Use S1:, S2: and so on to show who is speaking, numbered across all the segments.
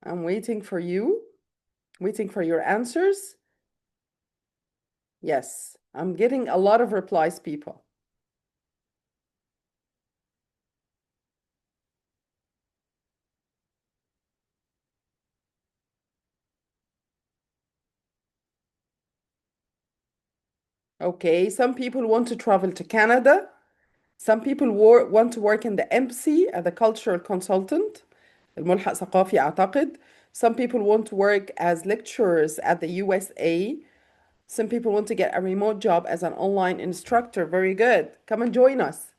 S1: I'm waiting for you, waiting for your answers. Yes, I'm getting a lot of replies, people. Okay, some people want to travel to Canada. Some people want to work in the embassy as a cultural consultant. الملحق ثقافي أعتقد. Some people want to work as lecturers at the USA. Some people want to get a remote job as an online instructor. Very good. Come and join us.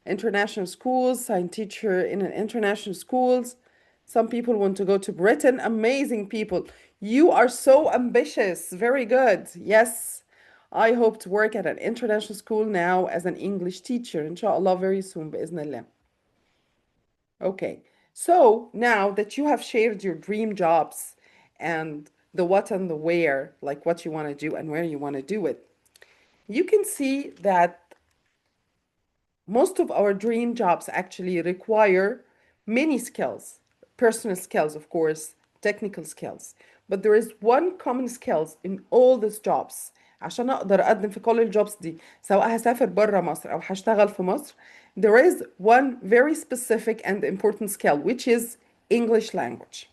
S1: International schools, science teacher in an international schools. Some people want to go to Britain. Amazing people. You are so ambitious. Very good. Yes. I hope to work at an international school now as an English teacher, inshallah, very soon, بإذن الله. Okay. So now that you have shared your dream jobs and the what and the where, like what you want to do and where you want to do it, you can see that most of our dream jobs actually require many skills, personal skills, of course, technical skills. But there is one common skills in all these jobs. عشان اقدر اقدم في كل الجوبز دي سواء هسافر بره مصر او هشتغل في مصر, there is one very specific and important skill which is English language.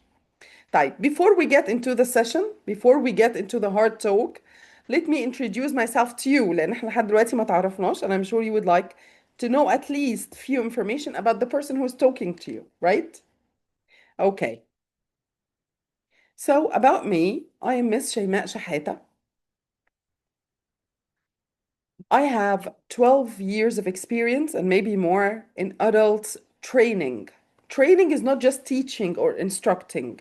S1: طيب, before we get into the session, before we get into the hard talk, let me introduce myself to you لأن احنا لحد دلوقتي ما تعرفناش, and I'm sure you would like to know at least few information about the person who's talking to you, right? Okay. So about me, I am Miss شيماء شحاتة. I have 12 years of experience and maybe more in adult training. Training is not just teaching or instructing.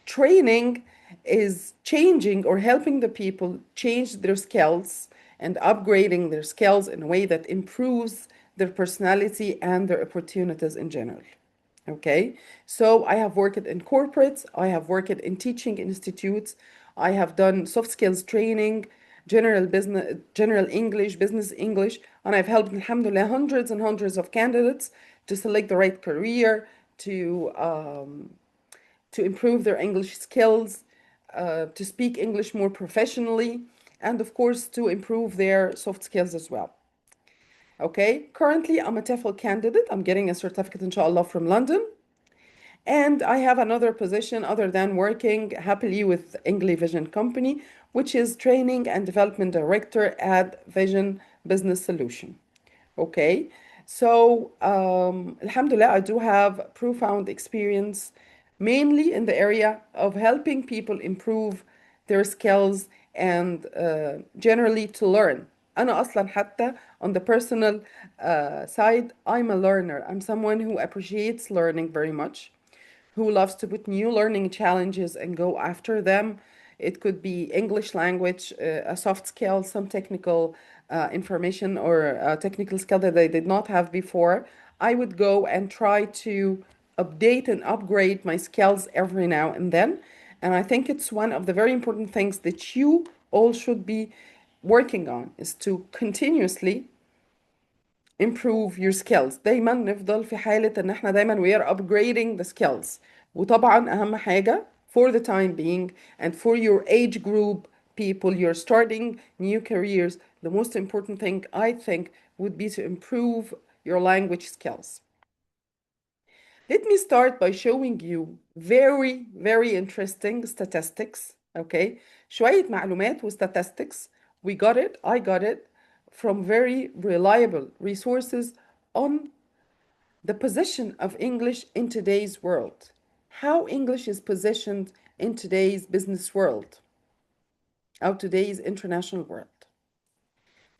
S1: Training is changing or helping the people change their skills and upgrading their skills in a way that improves their personality and their opportunities in general. Okay, so I have worked in corporates, I have worked in teaching institutes, I have done soft skills training, general business, general English, business English, and I've helped, alhamdulillah, hundreds and hundreds of candidates to select the right career, to improve their English skills, to speak English more professionally, and of course to improve their soft skills as well. Okay, currently I'm a TEFL candidate. I'm getting a certificate, inshallah, from London. And I have another position other than working happily with Engli-Vision company, which is training and development director at Vision Business Solution. Okay, so Alhamdulillah, I do have profound experience mainly in the area of helping people improve their skills and generally to learn. أنا أصلا حتى on the personal side, I'm a learner. I'm someone who appreciates learning very much, who loves to put new learning challenges and go after them. It could be English language, a soft skill, some technical information or a technical skill that I did not have before. I would go and try to update and upgrade my skills every now and then. And I think it's one of the very important things that you all should be working on is to continuously improve your skills. دايما نفضل في حالة ان احنا دايما we are upgrading the skills. وطبعا اهم حاجة for the time being and for your age group people you're starting new careers, the most important thing I think would be to improve your language skills. Let me start by showing you very, very interesting statistics. Okay, شوية معلومات و statistics. We got it, I got it from very reliable resources on the position of English in today's world. How English is positioned in today's business world أو today's international world.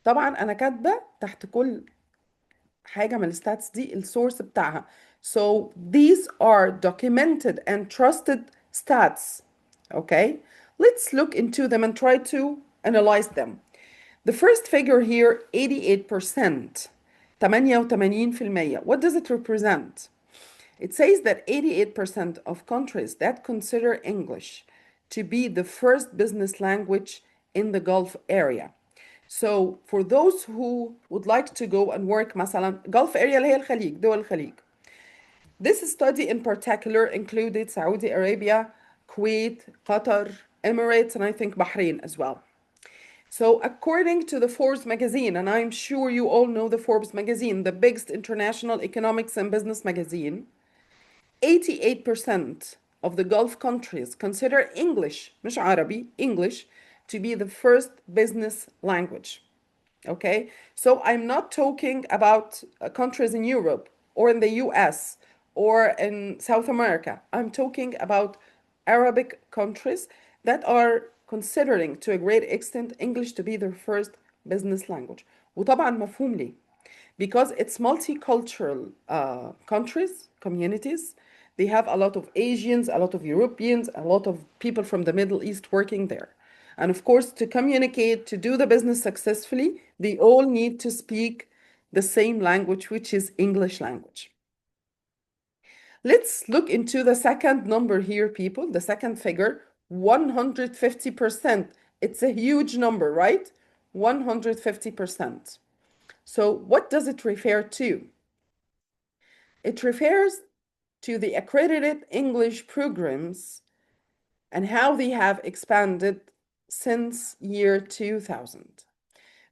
S1: طبعا أنا كاتبة تحت كل حاجة من الستاتس دي السورس بتاعها. So these are documented and trusted stats. Okay, let's look into them and try to analyze them. The first figure here, 88%. 88%. What does it represent? It says that 88% of countries that consider English to be the first business language in the Gulf area. So for those who would like to go and work مثلا Gulf area اللي هي الخليج, دول الخليج. This study in particular included Saudi Arabia, Kuwait, Qatar, Emirates, and I think Bahrain as well. So, according to the Forbes magazine, and I'm sure you all know the Forbes magazine, the biggest international economics and business magazine, 88% of the Gulf countries consider English, مش عربي, English, to be the first business language. Okay, so I'm not talking about countries in Europe or in the US or in South America. I'm talking about Arabic countries that are considering to a great extent English to be their first business language. وطبعا مفهوم ليه؟ Because it's multicultural countries, communities. They have a lot of Asians, a lot of Europeans, a lot of people from the Middle East working there. And of course, to communicate, to do the business successfully, they all need to speak the same language, which is English language. Let's look into the second number here, people, the second figure, 150%. It's a huge number, right? 150%. So what does it refer to? It refers to the accredited English programs and how they have expanded since year 2000.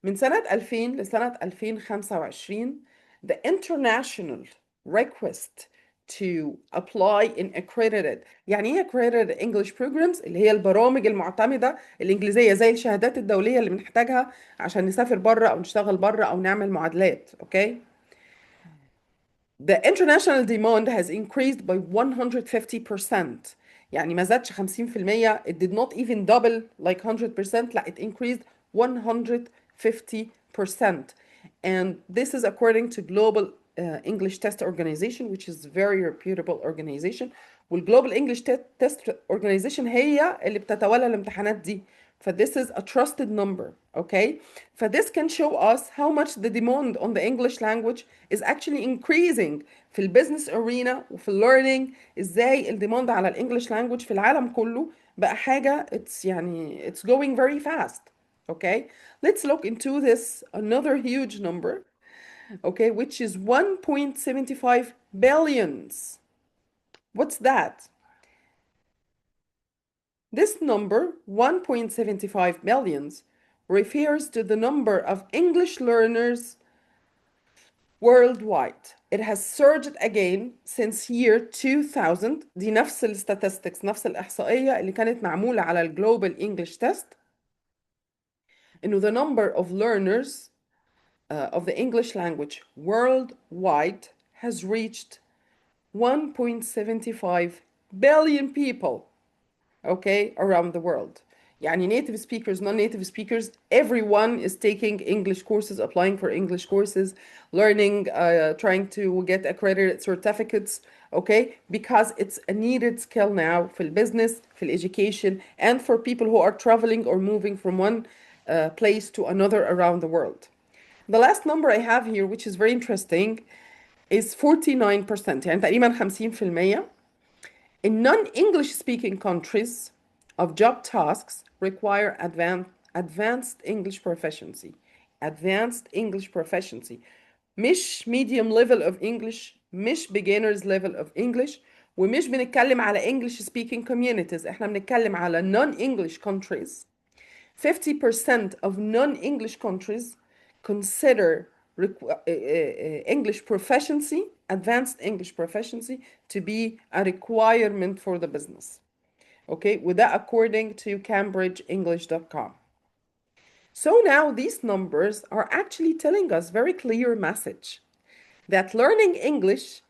S1: من سنة 2000 لسنة 2025, the international request to apply in accredited. يعني ايه accredited English programs؟ اللي هي البرامج المعتمدة الإنجليزية زي الشهادات الدولية اللي بنحتاجها عشان نسافر بره أو نشتغل بره أو نعمل معادلات. Okay? The international demand has increased by 150%. يعني ما زادش 50%. It did not even double like 100%. لا, it increased 150%. And this is according to Global English Test Organization, which is a very reputable organization. والجلوبال English Test Organization هي اللي بتتولى الامتحانات دي. This is a trusted number, okay? This can show us how much the demand on the English language is actually increasing في البيزنس arena وفي learning. ازاي الديماند على الانجليش language في العالم كله بقى حاجة it's going very fast, okay? Let's look into this another huge number, okay, which is 1.75 billions. What's that? This number, 1.75 millions, refers to the number of English learners worldwide. It has surged again since year 2000. دي نفس statistics, نفس الإحصائية اللي كانت معمولة على Global English Test. إنه the number of learners of the English language worldwide has reached 1.75 billion people, okay, around the world. يعني native speakers, non-native speakers, everyone is taking English courses, applying for English courses, learning, trying to get accredited certificates, okay, because it's a needed skill now for business, for education, and for people who are traveling or moving from one place to another around the world. The last number I have here, which is very interesting, is 49%. يعني تقريبا 50%. In non-English speaking countries of job tasks require advanced English proficiency. Advanced English proficiency. مش medium level of English, مش beginners level of English, ومش بنتكلم على English speaking communities. احنا بنتكلم على non-English countries. 50% of non-English countries consider English proficiency, advanced English proficiency, to be a requirement for the business. Okay, with that according to CambridgeEnglish.com. So now these numbers are actually telling us very clear message that learning English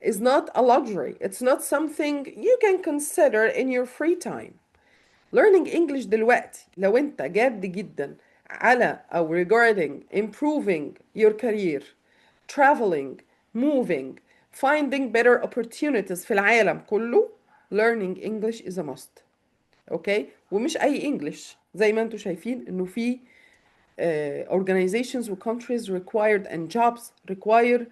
S1: is not a luxury. It's not something you can consider in your free time. Learning English دلوقتي لو انت جاد جدا على او regarding improving your career, traveling, moving, finding better opportunities في العالم كله, learning English is a must. اوكي, ومش اي English زي ما انتم شايفين انه في organizations و countries required and jobs require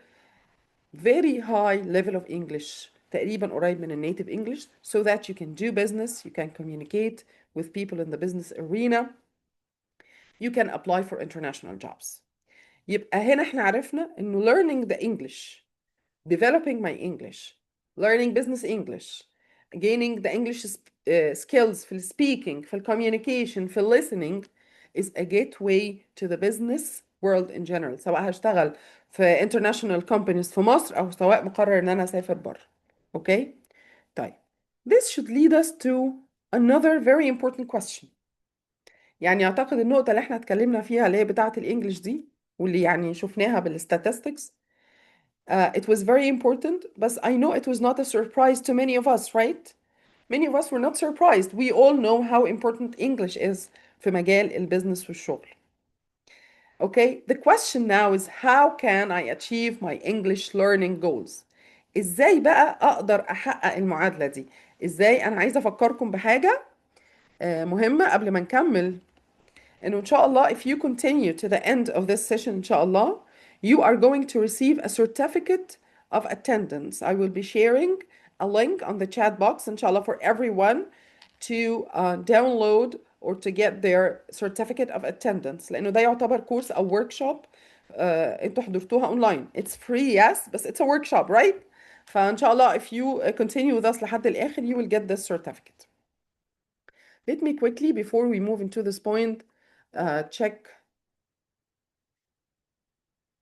S1: very high level of English, تقريبا قريب من النيتيف English, so that you can do business, you can communicate with people in the business arena, you can apply for international jobs. يبقى هنا احنا عرفنا انه learning the English, developing my English, learning business English, gaining the English skills في speaking, في communication, في listening is a gateway to the business world in general. سواء هشتغل في international companies في مصر أو سواء مقرر إن أنا أسافر بره. Okay? طيب. This should lead us to another very important question. يعني أعتقد النقطة اللي احنا اتكلمنا فيها اللي هي بتاعة الإنجليش دي واللي يعني شفناها بالstatistics, it was very important, but I know it was not a surprise to many of us, right? Many of us were not surprised. We all know how important English is في مجال البيزنس والشغل. Okay, the question now is how can I achieve my English learning goals? ازاي بقى اقدر احقق المعادلة دي؟ ازاي؟ انا عايزة افكركم بحاجة مهمة قبل ما نكمل. And inshallah, if you continue to the end of this session, inshallah, you are going to receive a certificate of attendance. I will be sharing a link on the chat box, inshallah, for everyone to download or to get their certificate of attendance. لأنه ده يعتبر كورس أو workshop انتوا حضرتوها online. It's free, yes, but it's a workshop, right? فإن شاء الله, if you continue with us لحد الآخر, you will get this certificate. Let me quickly, before we move into this point, check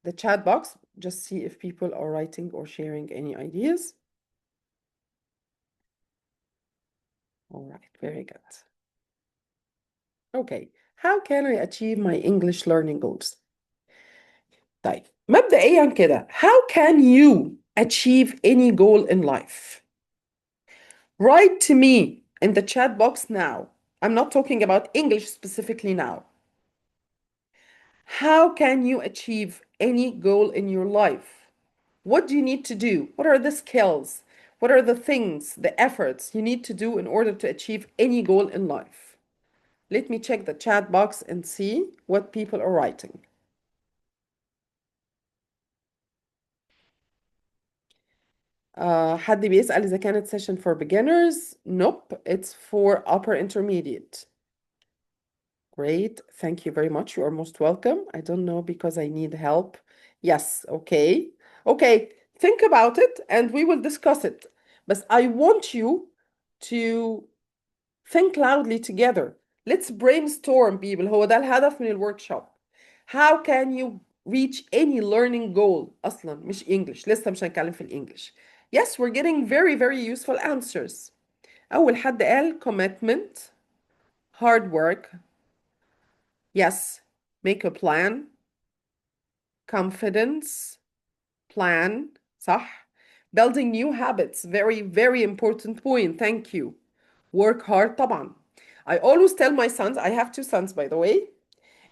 S1: the chat box, just see if people are writing or sharing any ideas. All right, very good. Okay, how can I achieve my English learning goals? طيب مبدئيا كده, how can you achieve any goal in life? Write to me in the chat box now. I'm not talking about English specifically now. How can you achieve any goal in your life? What do you need to do? What are the skills? What are the things, the efforts you need to do in order to achieve any goal in life? Let me check the chat box and see what people are writing. حد بيسأل إذا كانت session for beginners. Nope, it's for upper intermediate. Great, thank you very much. You are most welcome. I don't know because I need help. Yes, okay. Okay, think about it and we will discuss it. But I want you to think loudly together. Let's brainstorm, people. هو ده الهدف من الوركشوب. How can you reach any learning goal أصلا مش English. لسه مش هنتكلم في الإنجليش. Yes, we're getting very, very useful answers. أول حد قال commitment, hard work. Yes, make a plan, confidence, plan. صح. Building new habits. Very, very important point. Thank you. Work hard طبعا. I always tell my sons, I have two sons by the way,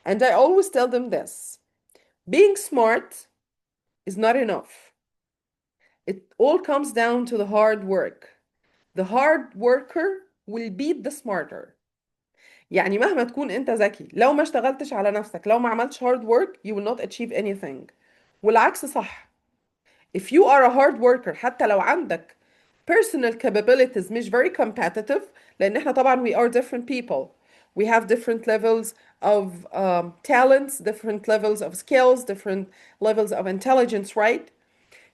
S1: and I always tell them this. Being smart is not enough. It all comes down to the hard work. The hard worker will beat the smarter. يعني مهما تكون انت ذكي لو ما اشتغلتش على نفسك لو ما عملتش hard work you will not achieve anything. والعكس صح. If you are a hard worker حتى لو عندك personal capabilities مش very competitive لأن احنا طبعا we are different people. We have different levels of talents, different levels of skills, different levels of intelligence, right?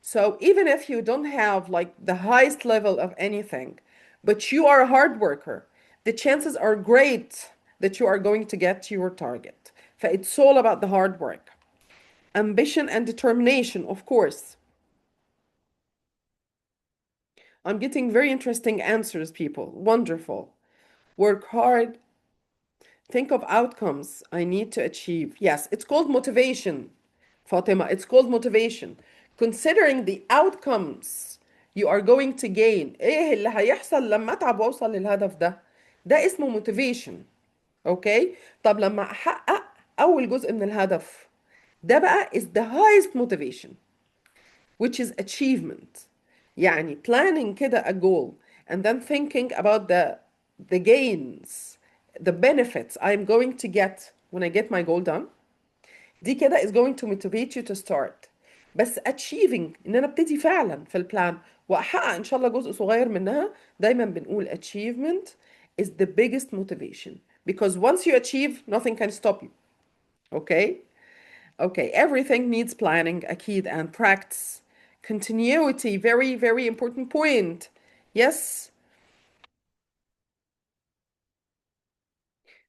S1: So even if you don't have like the highest level of anything, but you are a hard worker, the chances are great that you are going to get to your target. It's all about the hard work. Ambition and determination, of course. I'm getting very interesting answers, people. Wonderful. Work hard. Think of outcomes I need to achieve. Yes, it's called motivation, Fatima. It's called motivation. Considering the outcomes you are going to gain. ايه اللي هيحصل لما اتعب واوصل للهدف ده؟ ده اسمه motivation. اوكي؟ طب لما احقق اول جزء من الهدف ده بقى is the highest motivation, which is achievement. يعني planning كده a goal and then thinking about the gains, the benefits I'm going to get when I get my goal done. دي كده is going to motivate you to start. بس achieving ان انا ابتدي فعلا في البلان واحقق ان شاء الله جزء صغير منها. دايما بنقول achievement is the biggest motivation because once you achieve nothing can stop you. Okay? Okay, everything needs planning أكيد and practice. Continuity, very, very important point. Yes.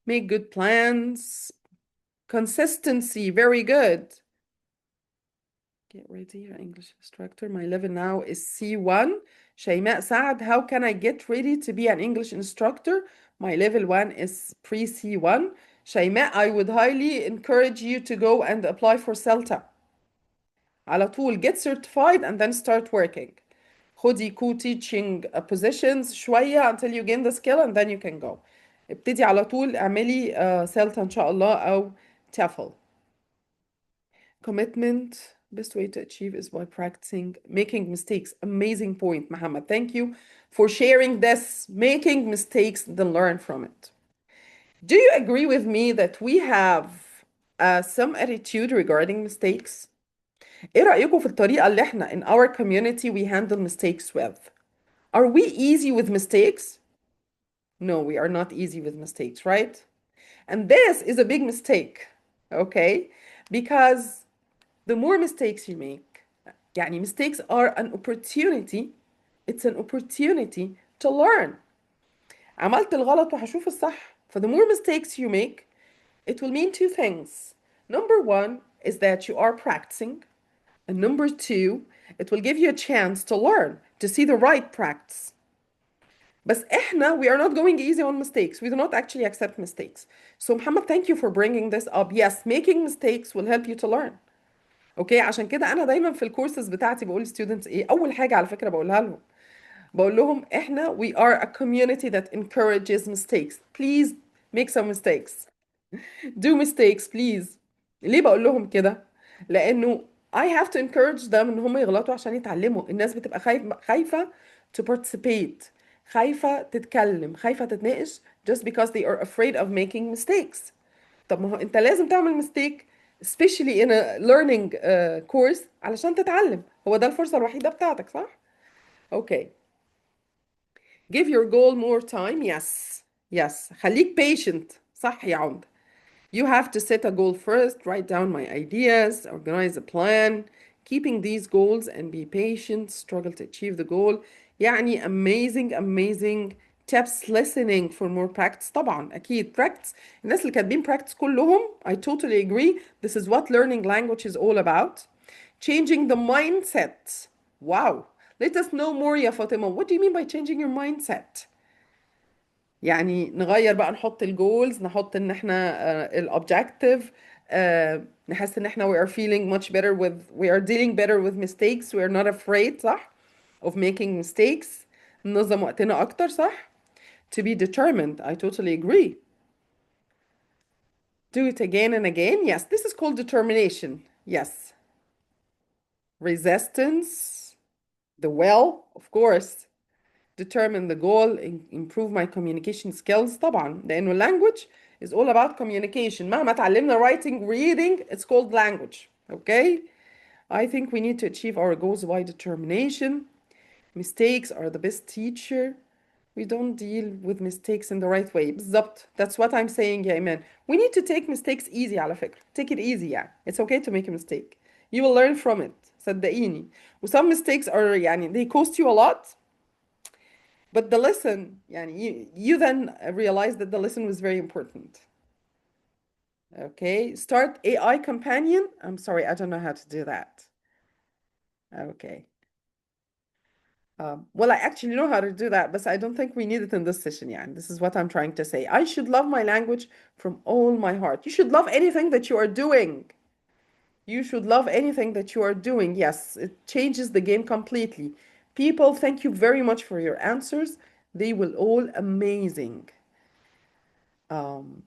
S1: Make good plans. Consistency, very good. Get ready, English instructor. My level now is C1. Shayma Saad, how can I get ready to be an English instructor? My level 1 is pre-C1. Shayma, I would highly encourage you to go and apply for CELTA. على طول get certified and then start working. خدي co-teaching positions شوية until you gain the skill and then you can go. ابتدي على طول اعملي CELTA إن شاء الله أو TOEFL. Commitment, best way to achieve is by practicing making mistakes. Amazing point, Muhammad. Thank you for sharing this. Making mistakes, then learn from it. Do you agree with me that we have some attitude regarding mistakes? ايه رأيكم في الطريقة اللي احنا in our community we handle mistakes with? Are we easy with mistakes? No, we are not easy with mistakes, right? And this is a big mistake, okay? Because the more mistakes you make, يعني mistakes are an opportunity. It's an opportunity to learn. عملت الغلط وهشوف الصح. For the more mistakes you make, it will mean two things. Number one is that you are practicing. And number two, it will give you a chance to learn, to see the right practice. بس احنا, we are not going easy on mistakes. We do not actually accept mistakes. So Muhammad, thank you for bringing this up. Yes, making mistakes will help you to learn. اوكي عشان كده انا دايما في الكورسز بتاعتي بقول students ايه اول حاجه على فكره بقولها لهم بقول لهم احنا we are a community that encourages mistakes. Please make some mistakes. Do mistakes please. ليه بقول لهم كده؟ لانه I have to encourage them ان هم يغلطوا عشان يتعلموا. الناس بتبقى خايفه to participate, خايفه تتكلم، خايفه تتناقش just because they are afraid of making mistakes. طب ما هو انت لازم تعمل mistake especially in a learning course علشان تتعلم. هو ده الفرصة الوحيدة بتاعتك صح؟ Okay. Give your goal more time. Yes. Yes. خليك patient. صح يا عمد. You have to set a goal first, write down my ideas, organize a plan, keeping these goals and be patient, struggle to achieve the goal. يعني amazing amazing tips. Listening for more practice. طبعا أكيد practice. الناس اللي كاتبين practice كلهم I totally agree. This is what learning language is all about. Changing the mindset. Wow. Let us know more يا فاطمة. What do you mean by changing your mindset? يعني نغير بقى نحط الجولز نحط ان احنا الاوبجكتيف نحس ان احنا we are feeling much better with we are dealing better with mistakes we are not afraid صح of making mistakes ننظم وقتنا اكتر صح to be determined. I totally agree. Do it again and again. Yes, this is called determination. Yes. Resistance, the will, of course. Determine the goal, improve my communication skills طبعا لأنه language is all about communication. مهما اتعلمنا writing, reading, it's called language. Okay? I think we need to achieve our goals by determination. Mistakes are the best teacher. We don't deal with mistakes in the right way. بالظبط. That's what I'm saying يا إيمان. We need to take mistakes easy على فكرة. Take it easy يعني. It's okay to make a mistake. You will learn from it. صدقيني. و some mistakes are يعني they cost you a lot. But the lesson, يعني you then realize that the lesson was very important. Okay, start AI companion. I'm sorry, I don't know how to do that. Okay. Well, I actually know how to do that, but I don't think we need it in this session. Yeah, this is what I'm trying to say. I should love my language from all my heart. You should love anything that you are doing. You should love anything that you are doing. Yes, it changes the game completely. People, thank you very much for your answers. They will all amazing. Um,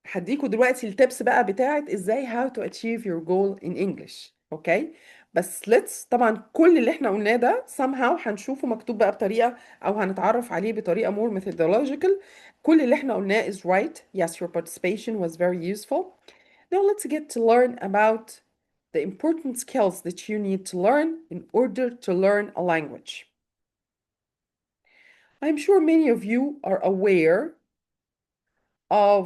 S1: هديكوا دلوقتي التبس بقى بتاعت ازاي how to achieve your goal in English. اوكي بس let's طبعا كل اللي احنا قلناه ده somehow هنشوفه مكتوب بقى بطريقة او هنتعرف عليه بطريقة more methodological. كل اللي احنا قلناه is right. Yes, your participation was very useful. Now let's get to learn about the important skills that you need to learn in order to learn a language. I'm sure many of you are aware of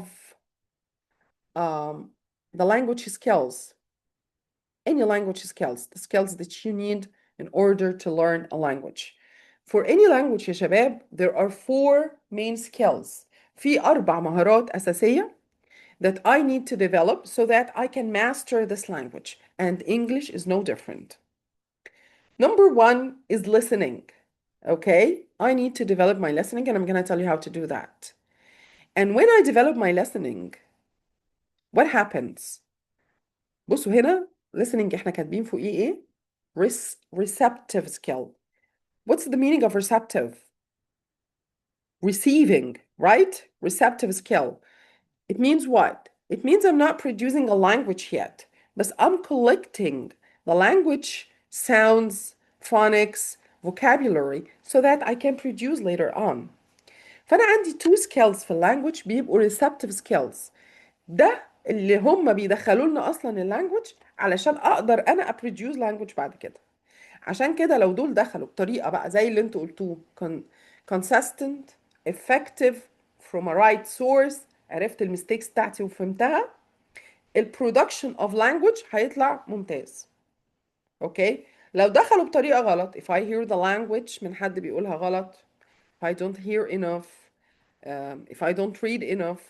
S1: the language skills, any language skills, the skills that you need in order to learn a language. For any language يا شباب, there are four main skills. في 4 مهارات أساسية that I need to develop so that I can master this language. And English is no different. Number one is listening. Okay, I need to develop my listening, and I'm going to tell you how to do that. And when I develop my listening, what happens? بصوا هنا listening احنا كاتبين فوقيه ايه؟ Receptive skill. What's the meaning of receptive? Receiving, right? Receptive skill. It means what? It means I'm not producing a language yet, but I'm collecting the language sounds, phonics, vocabulary so that I can produce later on. فأنا عندي two skills في اللانجوج بيبقوا receptive skills. ده اللي هم بيدخلوا لنا أصلا اللانجوج علشان أقدر أنا أبروديوس لانجوج بعد كده. عشان كده لو دول دخلوا بطريقة بقى زي اللي انتوا قلتوه consistent, effective, from a right source, عرفت المستيكس بتاعتي وفهمتها, البرودكشن of language هيطلع ممتاز. اوكي؟ لو دخلوا بطريقة غلط, if I hear the language من حد بيقولها غلط, if I don't hear enough, if I don't read enough,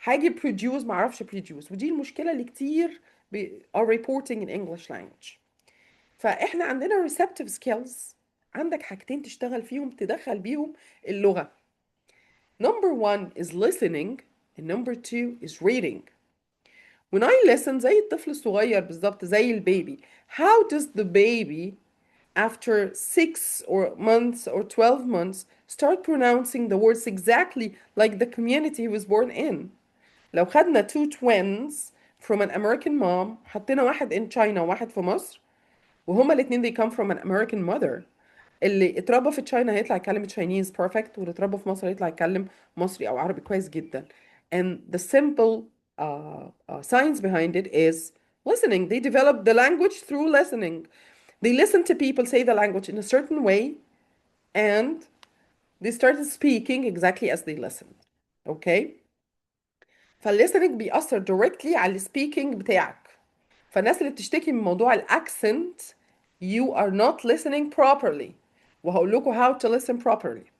S1: هاجي produce معرفش produce, ودي المشكلة اللي كتير are reporting in English language. فاحنا عندنا receptive skills, عندك حاجتين تشتغل فيهم تدخل بيهم اللغة. Number one is listening and number two is reading. When I listen زي الطفل الصغير بالظبط, زي البيبي. How does the baby after 6 or months or 12 months start pronouncing the words exactly like the community he was born in? لو خدنا two twins from an American mom, حطينا واحد in China وواحد في مصر, وهما الاتنين they come from an American mother, اللي اتربى في تشاينا هيطلع يتكلم Chinese perfect, واللي اتربى في مصر هيطلع يتكلم مصري أو عربي كويس جدا. And the simple science behind it is listening. They develop the language through listening. They listen to people say the language in a certain way, and they started speaking exactly as they listened. Okay? فالlistening بيأثر directly على السبيكينج بتاعك. فالناس اللي بتشتكي من موضوع الاكسنت, you are not listening properly. وهقول لكم how to listen properly.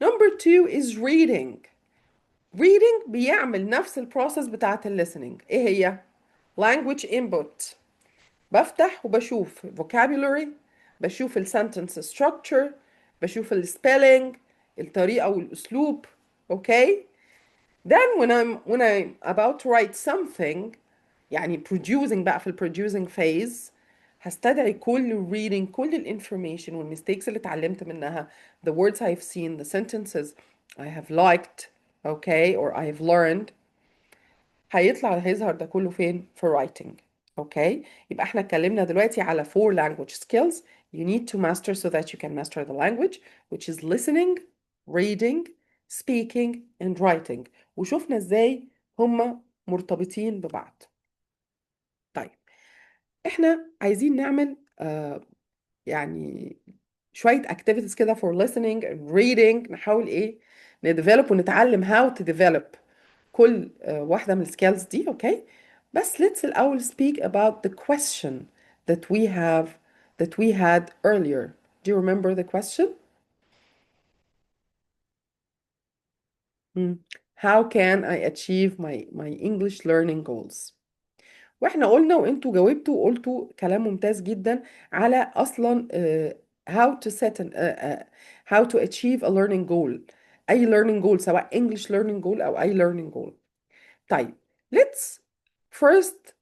S1: Number two is reading. Reading بيعمل نفس البروسيس بتاعت listening. ايه هي؟ language input. بفتح وبشوف vocabulary, بشوف sentence structure, بشوف spelling, الطريقة والأسلوب. Okay? Then when I'm about to write something, يعني producing بقى في producing phase, هستدعي كل reading, كل الانفورميشن والميستيكس اللي اتعلمت منها, the words I've seen, the sentences I have liked, okay, or I have learned, هيظهر ده كله فين؟ في writing. Okay, يبقى احنا اتكلمنا دلوقتي على 4 language skills you need to master so that you can master the language, which is listening, reading, speaking, and writing. وشوفنا ازاي هما مرتبطين ببعض. طيب, احنا عايزين نعمل يعني شوية activities كده for listening and reading, نحاول ايه نديفلوب ونتعلم how to develop كل واحدة من السكيلز دي. اوكي, بس let's الأول speak about the question that we had earlier. Do you remember the question? How can I achieve my English learning goals? واحنا قلنا وانتوا جاوبتوا وقلتوا كلام ممتاز جدا على اصلا how to set how to achieve a learning goal. اي learning goal, سواء English learning goal او اي learning goal. طيب, let's first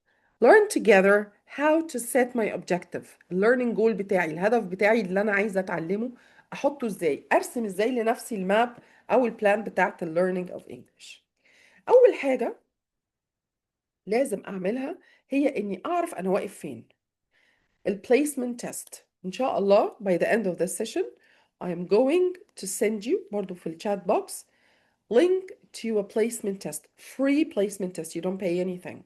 S1: learn together how to set my objective. learning goal بتاعي, الهدف بتاعي اللي انا عايزه اتعلمه, احطه ازاي, ارسم ازاي لنفسي الماب او البلان بتاعت learning of English. اول حاجه لازم اعملها هي اني اعرف انا واقف فين. البليسمنت تيست ان شاء الله by the end of this session I am going to send you برضو في الشات box link to a placement test, free placement test, you don't pay anything.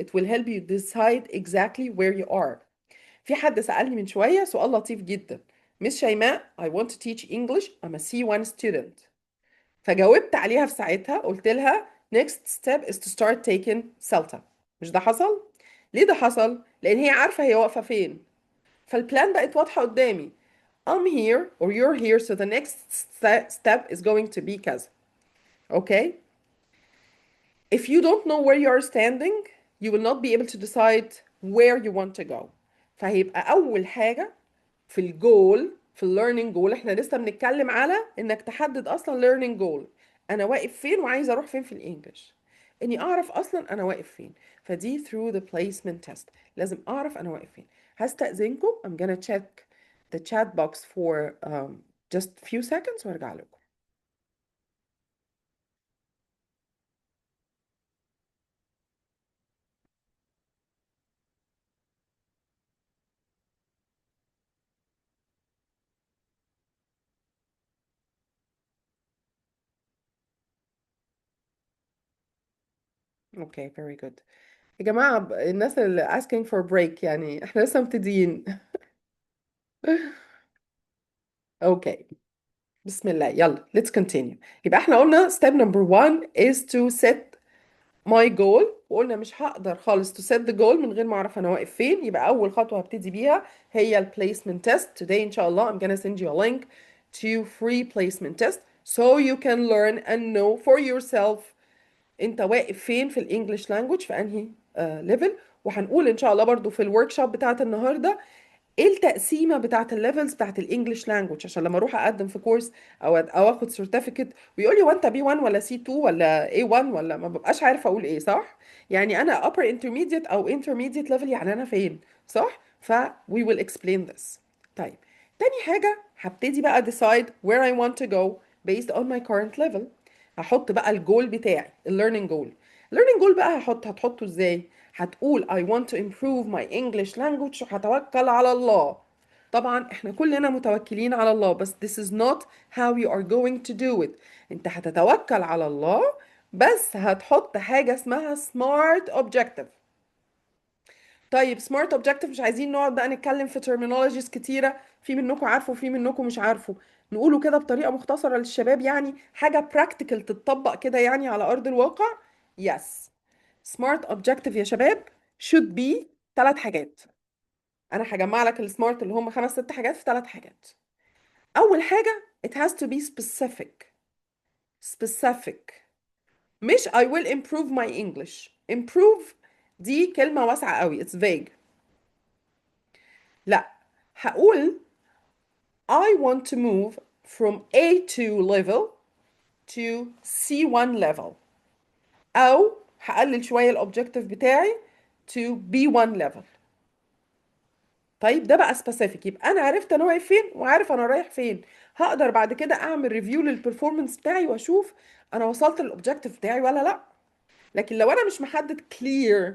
S1: It will help you decide exactly where you are. في حد سألني من شوية سؤال لطيف جدا, Miss شيماء, I want to teach English, I'm a C1 student. فجاوبت عليها في ساعتها, قلت لها next step is to start taking CELTA. مش ده حصل؟ ليه ده حصل؟ لأن هي عارفة هي واقفة فين. فالبلان بقت واضحة قدامي. I'm here or you're here so the next step is going to be كذا. Okay. If you don't know where you are standing, you will not be able to decide where you want to go. فهيبقى أول حاجة في الجول، في الليرنينج جول، احنا لسه بنتكلم على انك تحدد اصلا learning جول. انا واقف فين وعايزه اروح فين في الانجليش. اني اعرف اصلا انا واقف فين. فدي through the placement test. لازم اعرف انا واقف فين. هستأذنكم. I'm gonna check the chat box for just few seconds وارجع لكم. Okay, very good. يا جماعة الناس اللي asking for break يعني احنا لسه مبتدئين. اوكي. بسم الله يلا let's continue. يبقى احنا قلنا step number one is to set my goal. وقلنا مش هقدر خالص to set the goal من غير ما اعرف انا واقف فين. يبقى اول خطوة هبتدي بيها هي ال placement test. Today ان شاء الله I'm gonna send you a link to free placement test so you can learn and know for yourself انت واقف فين في الانجليش لانجوج في انهي ليفل. وهنقول ان شاء الله برضو في الورك شوب بتاعت النهارده ايه التقسيمه بتاعت الليفلز بتاعت الانجليش لانجوج عشان لما اروح اقدم في كورس او اخد سيرتيفيكت ويقول لي وانت بي 1 ولا سي 2 ولا اي 1 ولا ما ببقاش عارفه اقول ايه صح. يعني انا upper intermediate او intermediate level يعني انا فين صح. ف we will explain this. طيب تاني حاجه هبتدي بقى decide where I want to go based on my current level. هحط بقى الجول بتاعي الليرنينج جول. الليرنينج جول بقى هتحطه ازاي. هتقول I want to improve my English language وهتوكل على الله. طبعا احنا كلنا متوكلين على الله بس this is not how you are going to do it. انت هتتوكل على الله بس هتحط حاجة اسمها smart objective. طيب smart objective مش عايزين نقعد بقى نتكلم في terminologies كتيرة. في منكم عارفه وفي منكم مش عارفه. نقوله كده بطريقة مختصرة للشباب يعني حاجة practical تتطبق كده يعني على أرض الواقع. Yes. smart objective يا شباب should be ثلاث حاجات. انا هجمع لك السمارت اللي هم خمس ست حاجات في ثلاث حاجات. اول حاجه it has to be specific. specific. مش I will improve my English. improve دي كلمه واسعه قوي it's vague. لا هقول I want to move from A2 level to C1 level او هقلل شويه الاوبجكتيف بتاعي to B1 level. طيب ده بقى سبيسيفيك. يبقى انا عرفت انا واقف فين وعارف انا رايح فين. هقدر بعد كده اعمل ريفيو للبرفورمانس بتاعي واشوف انا وصلت للاوبجكتيف بتاعي ولا لا. لكن لو انا مش محدد clear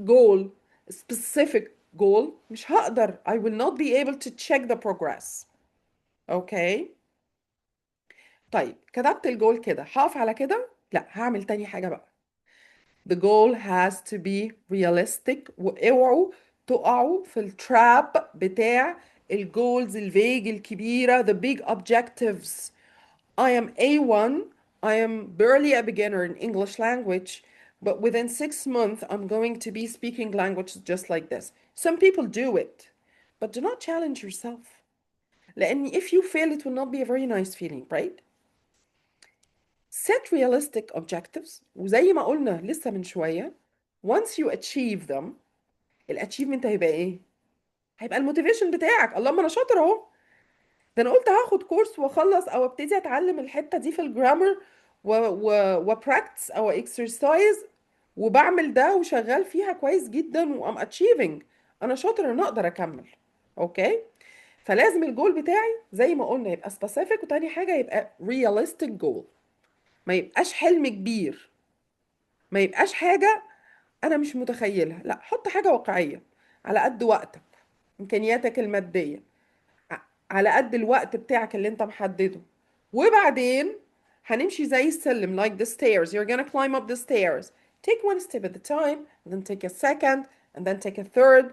S1: goal specific goal مش هقدر I will not be able to check the progress. اوكي. طيب كتبت الجول كده هقف على كده. لا هعمل تاني حاجة بقى. The goal has to be realistic واوعوا تقعوا في التراب بتاع الجولز الفيج الكبيرة the big objectives. I am A1. I am barely a beginner in English language, but within 6 months I'm going to be speaking language just like this. Some people do it, but do not challenge yourself. لأن if you fail it will not be a very nice feeling, right? Set realistic objectives وزي ما قلنا لسه من شوية once you achieve them الاتشيفمنت هيبقى ايه؟ هيبقى الموتيفيشن بتاعك. الله ما انا شاطر اهو. ده انا قلت هاخد كورس واخلص او ابتدي اتعلم الحتة دي في الجرامر وبراكتس او اكسرسايز وبعمل ده وشغال فيها كويس جدا وام اتشيفنج. انا شاطر ان اقدر اكمل. اوكي. فلازم الجول بتاعي زي ما قلنا يبقى سبيسيفيك وتاني حاجة يبقى realistic جول. ما يبقاش حلم كبير. ما يبقاش حاجة أنا مش متخيلها. لا حط حاجة واقعية على قد وقتك إمكانياتك المادية ع- على قد الوقت بتاعك اللي أنت محدده. وبعدين هنمشي زي السلم like the stairs. You're gonna climb up the stairs. Take one step at a time, and then take a second, and then take a third.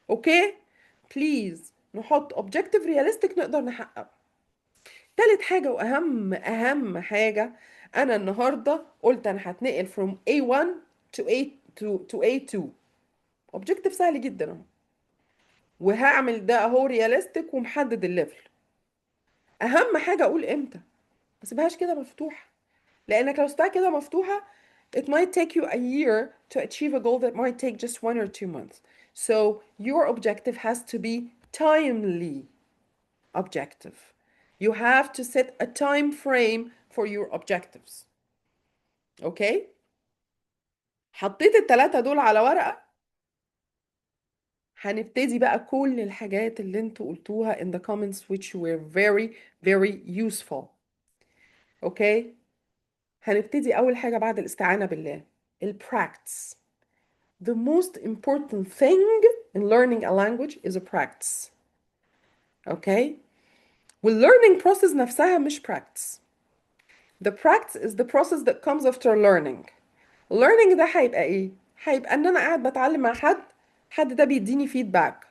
S1: Okay? Please نحط objective realistic نقدر نحققه. تالت حاجة وأهم أهم حاجة أنا النهاردة قلت أنا هتنقل from A1 to A2 to A2. objective سهل جدا أهو. وهعمل ده اهو رياليستيك ومحدد الليفل. اهم حاجه اقول امتى، ما سيبهاش كده مفتوحه، لانك لو سبتها كده مفتوحه it might take you a year to achieve a goal that might take just 1 or 2 months. So your objective has to be timely objective. You have to set a time frame for your objectives. Okay. حطيت التلاتة دول على ورقة، هنبتدي بقى كل الحاجات اللي انتوا قلتوها in the comments which were very very useful. Okay. هنبتدي أول حاجة بعد الاستعانة بالله، الpractice. The most important thing in learning a language is a practice. Okay. والlearning process نفسها مش practice. The practice is the process that comes after learning. learning ده هيبقى ايه؟ هيبقى ان انا قاعد بتعلم مع حد ده بيديني feedback.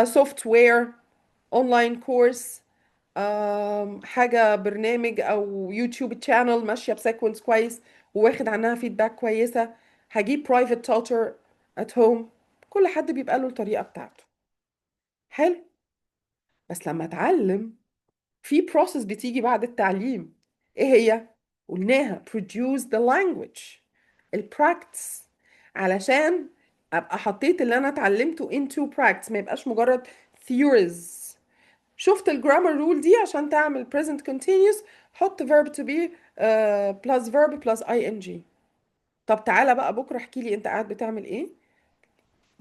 S1: سوفت وير، اونلاين كورس، حاجة برنامج او يوتيوب تشانل ماشية بسيكونس كويس وواخد عنها فيدباك كويسة، هجيب برايفت توتر ات هوم. كل حد بيبقى له الطريقة بتاعته. حلو. بس لما اتعلم في بروسس بتيجي بعد التعليم. ايه هي؟ قلناها produce the language، البراكتس، علشان ابقى حطيت اللي انا اتعلمته into practice، ما يبقاش مجرد theories. شفت الجرامر رول دي عشان تعمل present continuous، حط verb to be plus verb plus ing. طب تعالى بقى بكره احكي لي انت قاعد بتعمل ايه.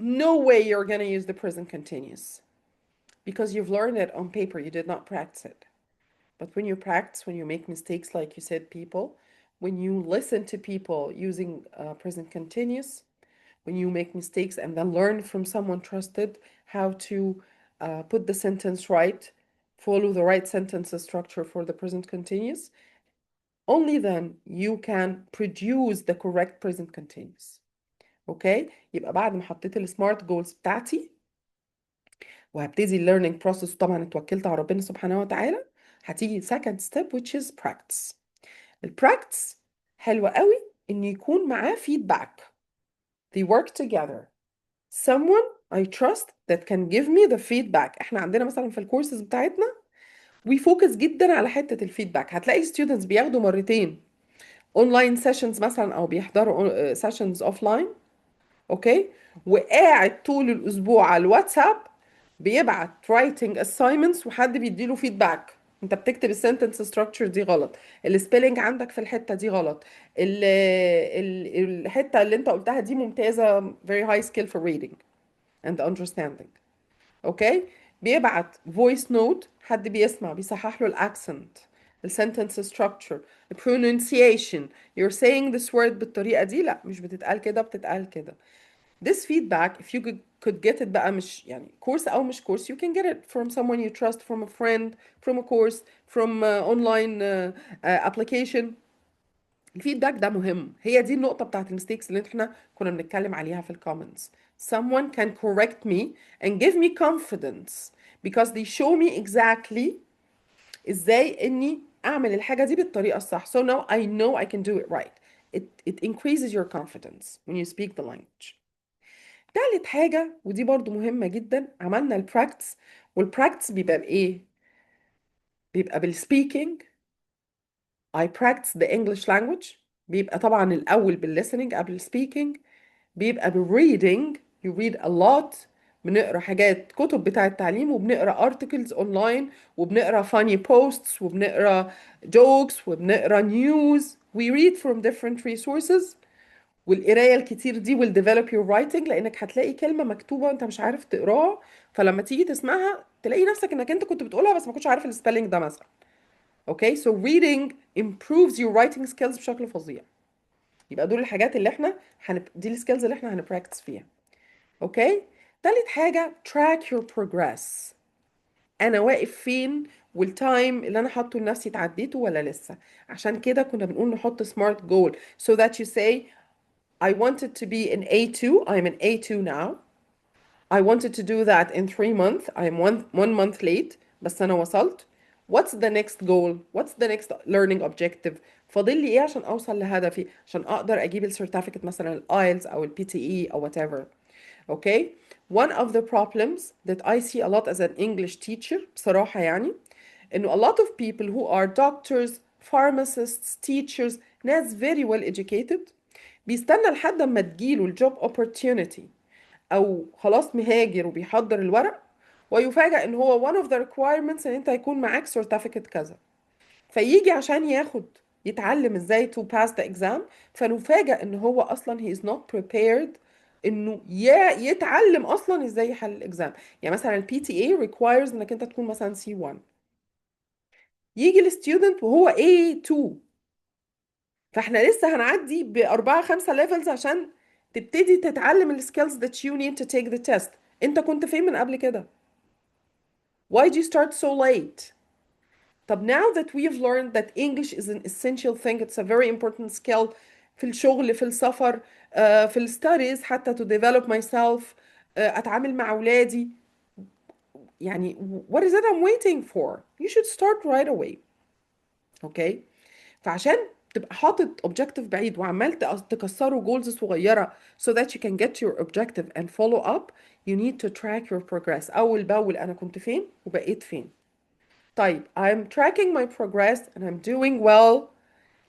S1: No way you're gonna use the present continuous because you've learned it on paper, you did not practice it. But when you practice, when you make mistakes, like you said, people, when you listen to people using present continuous, when you make mistakes and then learn from someone trusted how to put the sentence right, follow the right sentence structure for the present continuous, only then you can produce the correct present continuous. Okay. يبقى بعد ما حطيت السمارت جولز بتاعتي وهبتدي الليرنينج بروسيس، طبعا اتوكلت على ربنا سبحانه وتعالى، هتيجي second step which is practice. البراكتس حلوة قوي ان يكون معاه feedback. They work together. Someone I trust that can give me the feedback. احنا عندنا مثلا في الكورسز بتاعتنا we focus جدا على حتة الفيدباك. هتلاقي students بياخدوا مرتين اونلاين سيشنز مثلا او بيحضروا سيشنز اوفلاين. اوكي. وقاعد طول الاسبوع على الواتساب بيبعت writing assignments وحد بيديله فيدباك. انت بتكتب السنتنس ستراكشر دي غلط، السبيلنج عندك في الحته دي غلط، الحته اللي انت قلتها دي ممتازه، very high skill for reading and understanding. اوكي. بيبعت voice note، حد بيسمع بيصحح له الاكسنت، السنتنس ستراكشر، pronunciation. you're saying this word بالطريقه دي، لا مش بتتقال كده، بتتقال كده. This feedback, if you could get it بقى، مش يعني course أو مش course, you can get it from someone you trust, from a friend, from a course, from online application. الفيدباك ده مهم. هي دي النقطة بتاعت المستيكس اللي احنا كنا بنتكلم عليها في الكومنتس. Someone can correct me and give me confidence because they show me exactly ازاي اني اعمل الحاجة دي بالطريقة الصح. So now I know I can do it right. It increases your confidence when you speak the language. تالت حاجة ودي برضو مهمة جدا، عملنا البراكتس، والبراكتس بيبقى بإيه؟ بيبقى بالسبيكينج. I practice the English language. بيبقى طبعا الأول بالlistening قبل السبيكينج. بيبقى بالreading. You read a lot. بنقرا حاجات كتب بتاعة التعليم، وبنقرا articles online، وبنقرا funny posts، وبنقرا jokes، وبنقرا news. We read from different resources. والقرايه الكتير دي will develop your writing، لانك هتلاقي كلمه مكتوبه وانت مش عارف تقراها، فلما تيجي تسمعها تلاقي نفسك انك انت كنت بتقولها بس ما كنتش عارف السبelling ده مثلا. اوكي. so reading improves your writing skills بشكل فظيع. يبقى دول الحاجات اللي احنا دي السكيلز اللي احنا هنبراكتس فيها. اوكي. تالت حاجه track your progress. انا واقف فين، والتايم اللي انا حاطه لنفسي اتعديته ولا لسه. عشان كده كنا بنقول نحط smart goal so that you say I wanted to be in A2. I'm in A2 now. I wanted to do that in 3 months. I'm one month late. بس أنا وصلت. What's the next goal? What's the next learning objective? فاضل لي إيه عشان أوصل لهدفي، عشان أقدر أجيب السيرتيفيكت مثلا الآيلتس أو البي تي إي أو whatever. Okay. One of the problems that I see a lot as an English teacher بصراحة يعني إنه a lot of people who are doctors, pharmacists, teachers, ناس very well educated بيستنى لحد ما تجيله الجوب opportunity أو خلاص مهاجر وبيحضر الورق ويفاجأ إن هو one of the requirements إن أنت يكون معاك certificate كذا فيجي عشان يتعلم ازاي to pass the exam فنفاجأ ان هو اصلا he is not prepared انه يتعلم اصلا ازاي يحل الاكزام. يعني مثلا البي تي اي requires انك انت تكون مثلا سي 1 يجي الستودنت وهو A2 فاحنا لسه هنعدي بأربعة خمسة ليفلز عشان تبتدي تتعلم السكيلز that you need to take the test. انت كنت فين من قبل كده؟ Why do you start so late؟ طب now that we've learned that English is an essential thing, it's a very important skill في الشغل في السفر في الستاديز حتى to develop myself أتعامل مع أولادي يعني what is it I'm waiting for? You should start right away. Okay. فعشان تبقى حاطط objective بعيد وعمال تكسره goals صغيرة so that you can get your objective and follow up you need to track your progress أول بأول أنا كنت فين وبقيت فين. طيب I'm tracking my progress and I'm doing well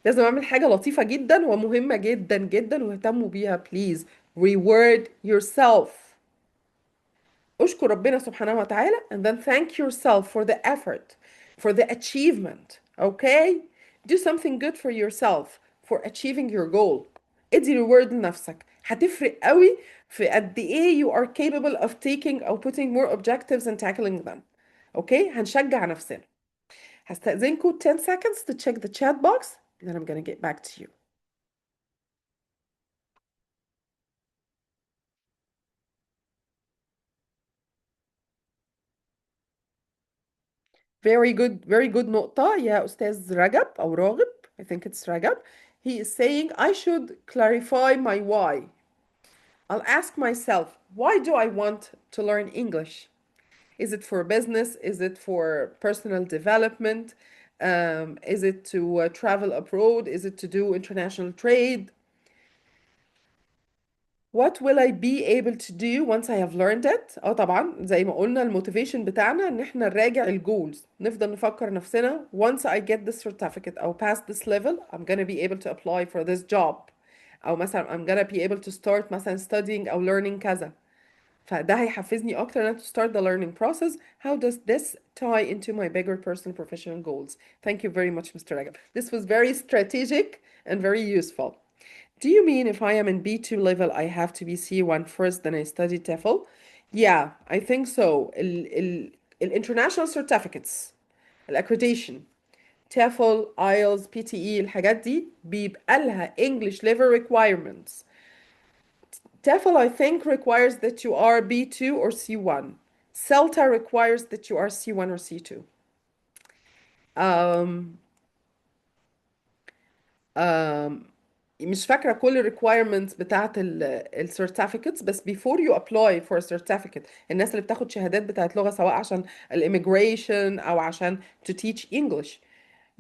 S1: لازم اعمل حاجة لطيفة جدا ومهمة جدا جدا واهتموا بيها please reward yourself اشكر ربنا سبحانه وتعالى and then thank yourself for the effort for the achievement okay do something good for yourself for achieving your goal ادي reward لنفسك هتفرق قوي في قد ايه you are capable of taking or putting more objectives and tackling them okay هنشجع نفسنا هستأذنكم 10 seconds to check the chat box then I'm gonna get back to you. Very good نقطة يا أستاذ رجب أو راغب. I think it's Ragab. He is saying I should clarify my why. I'll ask myself, why do I want to learn English? Is it for business? Is it for personal development? Is it to travel abroad? Is it to do international trade? What will I be able to do once I have learned it؟ اه طبعا زي ما قلنا الموتيفيشن بتاعنا ان احنا نراجع الجولز نفضل نفكر نفسنا once I get this certificate او pass this level I'm gonna be able to apply for this job او مثلا I'm gonna be able to start مثلا studying او learning كذا فده هيحفزني اكتر ان to start the learning process. How does this tie into my bigger personal professional goals? Thank you very much Mr. Ragab. This was very strategic and very useful. Do you mean if I am in B2 level, I have to be C1 first, then I study TEFL? Yeah, I think so. International certificates, accreditation, TEFL, IELTS, PTE الحاجات دي بيبقى لها English level requirements. TEFL I think requires that you are B2 or C1. CELTA requires that you are C1 or C2. Um, مش فاكرة كل ال requirements بتاعت ال certificates بس before you apply for a certificate الناس اللي بتاخد شهادات بتاعت لغة سواء عشان ال immigration أو عشان to teach English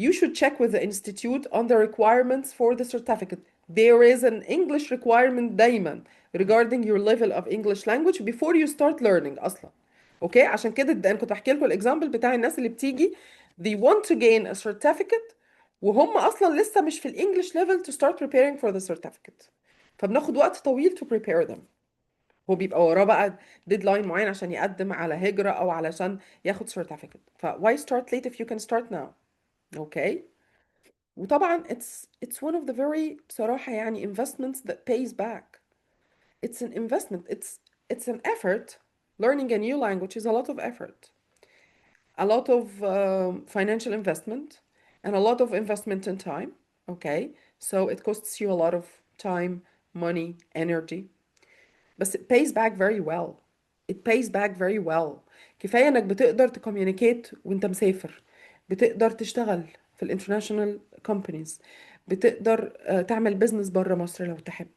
S1: you should check with the institute on the requirements for the certificate. There is an English requirement دايما regarding your level of English language before you start learning أصلا. اوكي عشان كده انا كنت بحكي لكم الاكزامبل بتاع الناس اللي بتيجي they want to gain a certificate وهم اصلا لسه مش في الانجليش ليفل to start preparing for the certificate فبناخد وقت طويل to prepare them. هو بيبقى وراه بقى ديدلاين معين عشان يقدم على هجرة او علشان ياخد certificate ف why start late if you can start now. اوكي وطبعا it's one of the very بصراحة يعني investments that pays back. It's an investment. It's an effort. Learning a new language is a lot of effort, a lot of financial investment, and a lot of investment in time. Okay, so it costs you a lot of time, money, energy, but it pays back very well. It pays back very well. كفاية انك بتقدر تكوميونيكيت وانت مسافر بتقدر تشتغل في الانترناشونال companies بتقدر تعمل بزنس بره مصر لو تحب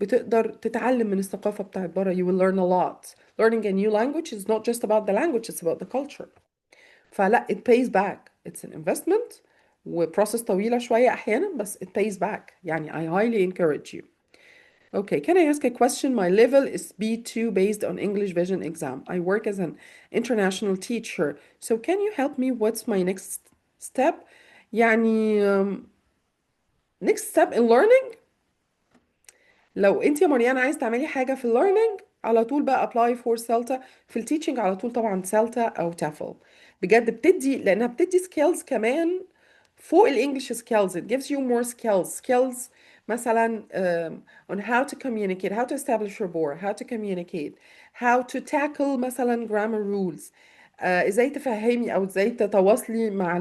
S1: بتقدر تتعلم من الثقافة بتاعت بره you will learn a lot. Learning a new language is not just about the language it's about the culture. فلا it pays back. It's an investment وبروسس طويلة شوية أحيانا بس it pays back يعني I highly encourage you. Okay, can I ask a question? My level is B2 based on English-Vision exam. I work as an international teacher. So can you help me? What's my next step? يعني next step in learning. لو انت يا مريان عايز تعملي حاجة في الليرنينج على طول بقى apply for سلتا. في التيتشنج على طول طبعا سلتا او تافل. بجد بتدي لانها بتدي سكيلز كمان فوق الانجليش سكيلز. It gives you more skills مثلا on how to communicate, how to establish rapport, how to communicate, how to tackle مثلا grammar rules. ازاي تفهمي او ازاي تتواصلي مع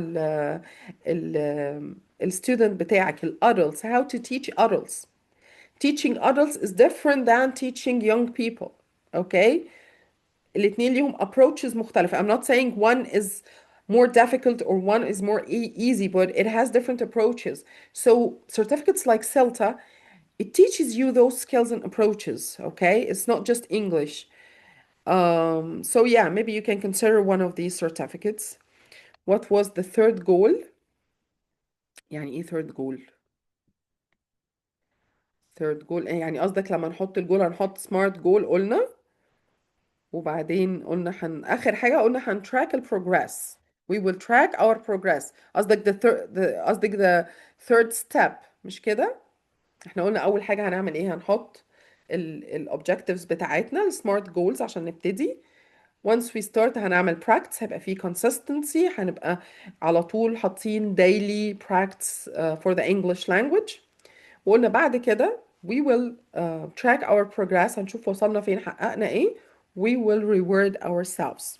S1: ال الستودنت بتاعك ال adults, how to teach adults. Teaching adults is different than teaching young people. Okay? الاتنين ليهم approaches مختلفة. I'm not saying one is more difficult or one is more easy, but it has different approaches. So certificates like CELTA, it teaches you those skills and approaches. Okay? It's not just English. So yeah, maybe you can consider one of these certificates. What was the third goal? يعني ايه third goal؟ third goal إيه يعني قصدك لما نحط الجول هنحط smart goal قلنا وبعدين قلنا آخر حاجة قلنا track البروجرس. We will track our progress. قصدك قصدك the third step مش كده؟ احنا قلنا أول حاجة هنعمل ايه؟ هنحط ال objectives بتاعتنا ال smart goals عشان نبتدي. Once we start هنعمل practice هيبقى فيه consistency. هنبقى على طول حاطين daily practice for the English language. وقلنا بعد كده we will track our progress. هنشوف وصلنا فين حققنا ايه. We will reward ourselves.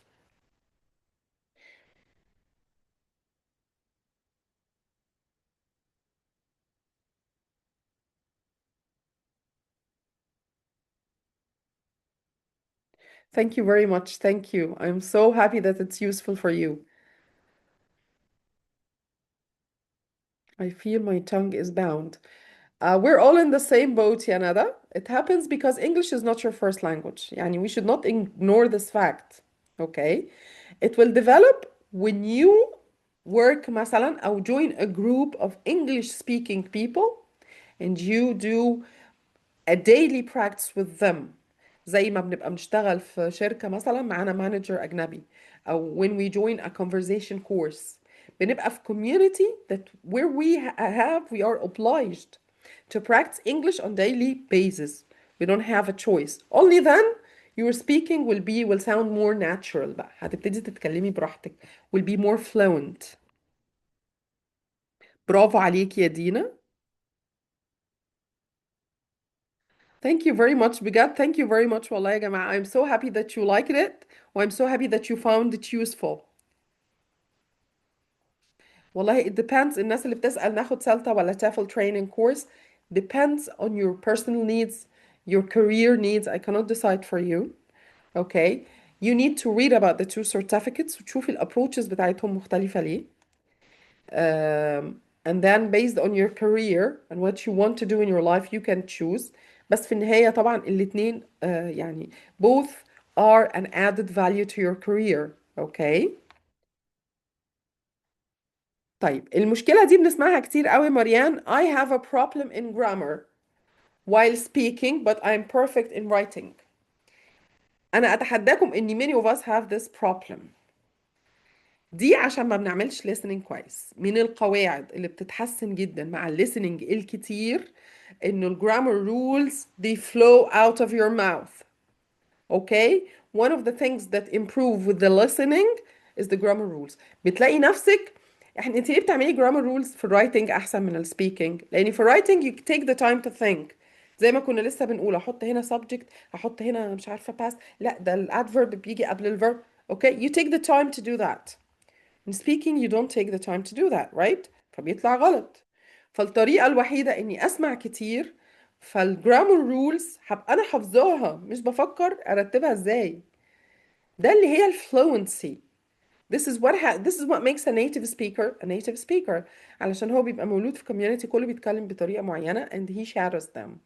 S1: Thank you very much. Thank you. I'm so happy that it's useful for you. I feel my tongue is bound. We're all in the same boat, Yanada. It happens because English is not your first language. Yani we should not ignore this fact. Okay? It will develop when you work مثلا أو join a group of English speaking people and you do a daily practice with them. زي ما بنبقى بنشتغل في شركة مثلا معانا مانجر أجنبي أو when we join a conversation course بنبقى في community that where we are obliged to practice English on daily basis. We don't have a choice. Only then your speaking will sound more natural بقى. هتبتدي تتكلمي براحتك. Will be more fluent. برافو عليك يا دينا. Thank you very much بجد. Thank you very much والله يا جماعة. I'm so happy that you liked it. I'm so happy that you found it useful. والله it depends. الناس اللي بتسأل ناخد سلطة ولا TOEFL training course depends on your personal needs, your career needs. I cannot decide for you. Okay. You need to read about the two certificates وتشوفي ال approaches بتاعتهم مختلفة ليه. And then based on your career and what you want to do in your life you can choose. بس في النهاية طبعا الاتنين يعني both are an added value to your career. Okay. طيب المشكلة دي بنسمعها كتير قوي مريان. I have a problem in grammar while speaking but I'm perfect in writing. أنا أتحداكم إن many of us have this problem. دي عشان ما بنعملش listening كويس. من القواعد اللي بتتحسن جدا مع listening الكتير إنه ال grammar rules they flow out of your mouth. Okay? One of the things that improve with the listening is the grammar rules. بتلاقي نفسك انت ليه بتعملي grammar rules في الرايتنج احسن من السبيكينج؟ لان في الرايتنج you take the time to think. زي ما كنا لسه بنقول احط هنا subject احط هنا مش عارفه past لا ده الادفيرب بيجي قبل الفيرب. Okay? You take the time to do that. In speaking you don't take the time to do that, right? فبيطلع غلط. فالطريقة الوحيدة اني اسمع كتير فالجرامر رولز هبقى انا حافظاها مش بفكر ارتبها ازاي. ده اللي هي الفلوينسي. This is what makes a native speaker a native speaker. علشان هو بيبقى مولود في community كله بيتكلم بطريقة معينة and he shadows them.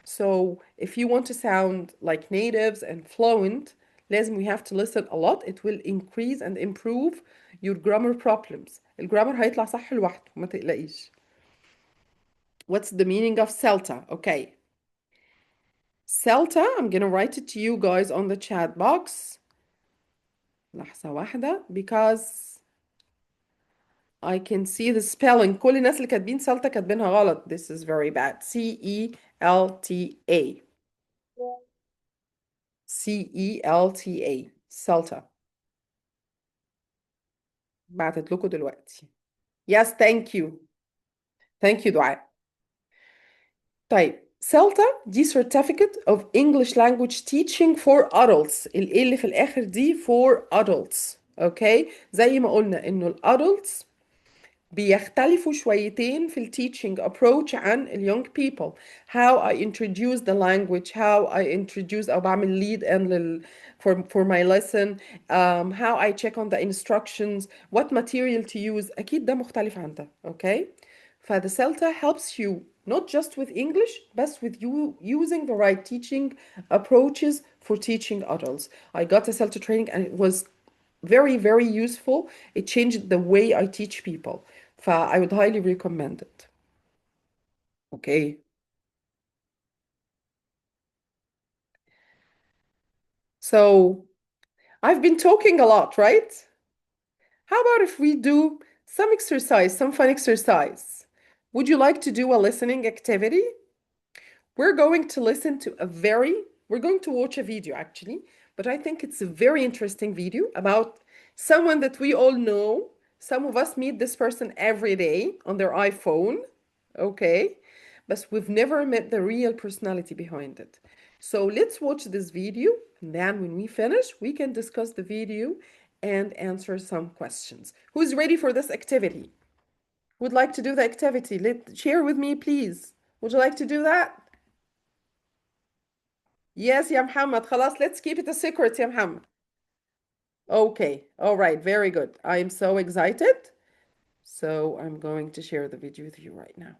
S1: So if you want to sound like natives and fluent لازم we have to listen a lot. It will increase and improve your grammar problems. الجرامر هيطلع صح لوحده ما تقلقيش. What's the meaning of CELTA? Okay. Celta, I'm gonna write it to you guys on the chat box. لحظة واحدة because I can see the spelling. كل الناس اللي كاتبين سلطة كاتبينها غلط. This is very bad. Celta. Celta. سلطة. بعتت لكم دلوقتي. Yes, thank you. Thank you دعاء. طيب سلطة دي Certificate of English Language Teaching for Adults. الايه اللي في الآخر دي for adults. اوكي زي ما قلنا انه الادults بيختلفوا شويتين في ال teaching approach عن ال young people. How I introduce the language, how I introduce أو بعمل lead in for my lesson, how I check on the instructions, what material to use. أكيد ده مختلف عن ده. Okay? فthe CELTA helps you not just with English, but with you using the right teaching approaches for teaching adults. I got a CELTA training and it was very, very useful. It changed the way I teach people. I would highly recommend it. Okay. So I've been talking a lot, right? How about if we do some exercise, some fun exercise? Would you like to do a listening activity? We're going to listen to we're going to watch a video actually, but I think it's a very interesting video about someone that we all know. Some of us meet this person every day on their iPhone, okay? But we've never met the real personality behind it. So let's watch this video, and then when we finish, we can discuss the video and answer some questions. Who's ready for this activity? Would like to do the activity? Share with me, please. Would you like to do that? Yes, يا محمد. خلاص, let's keep it a secret, يا محمد. Okay. All right. Very good. I am so excited. So I'm going to share the video with you right now.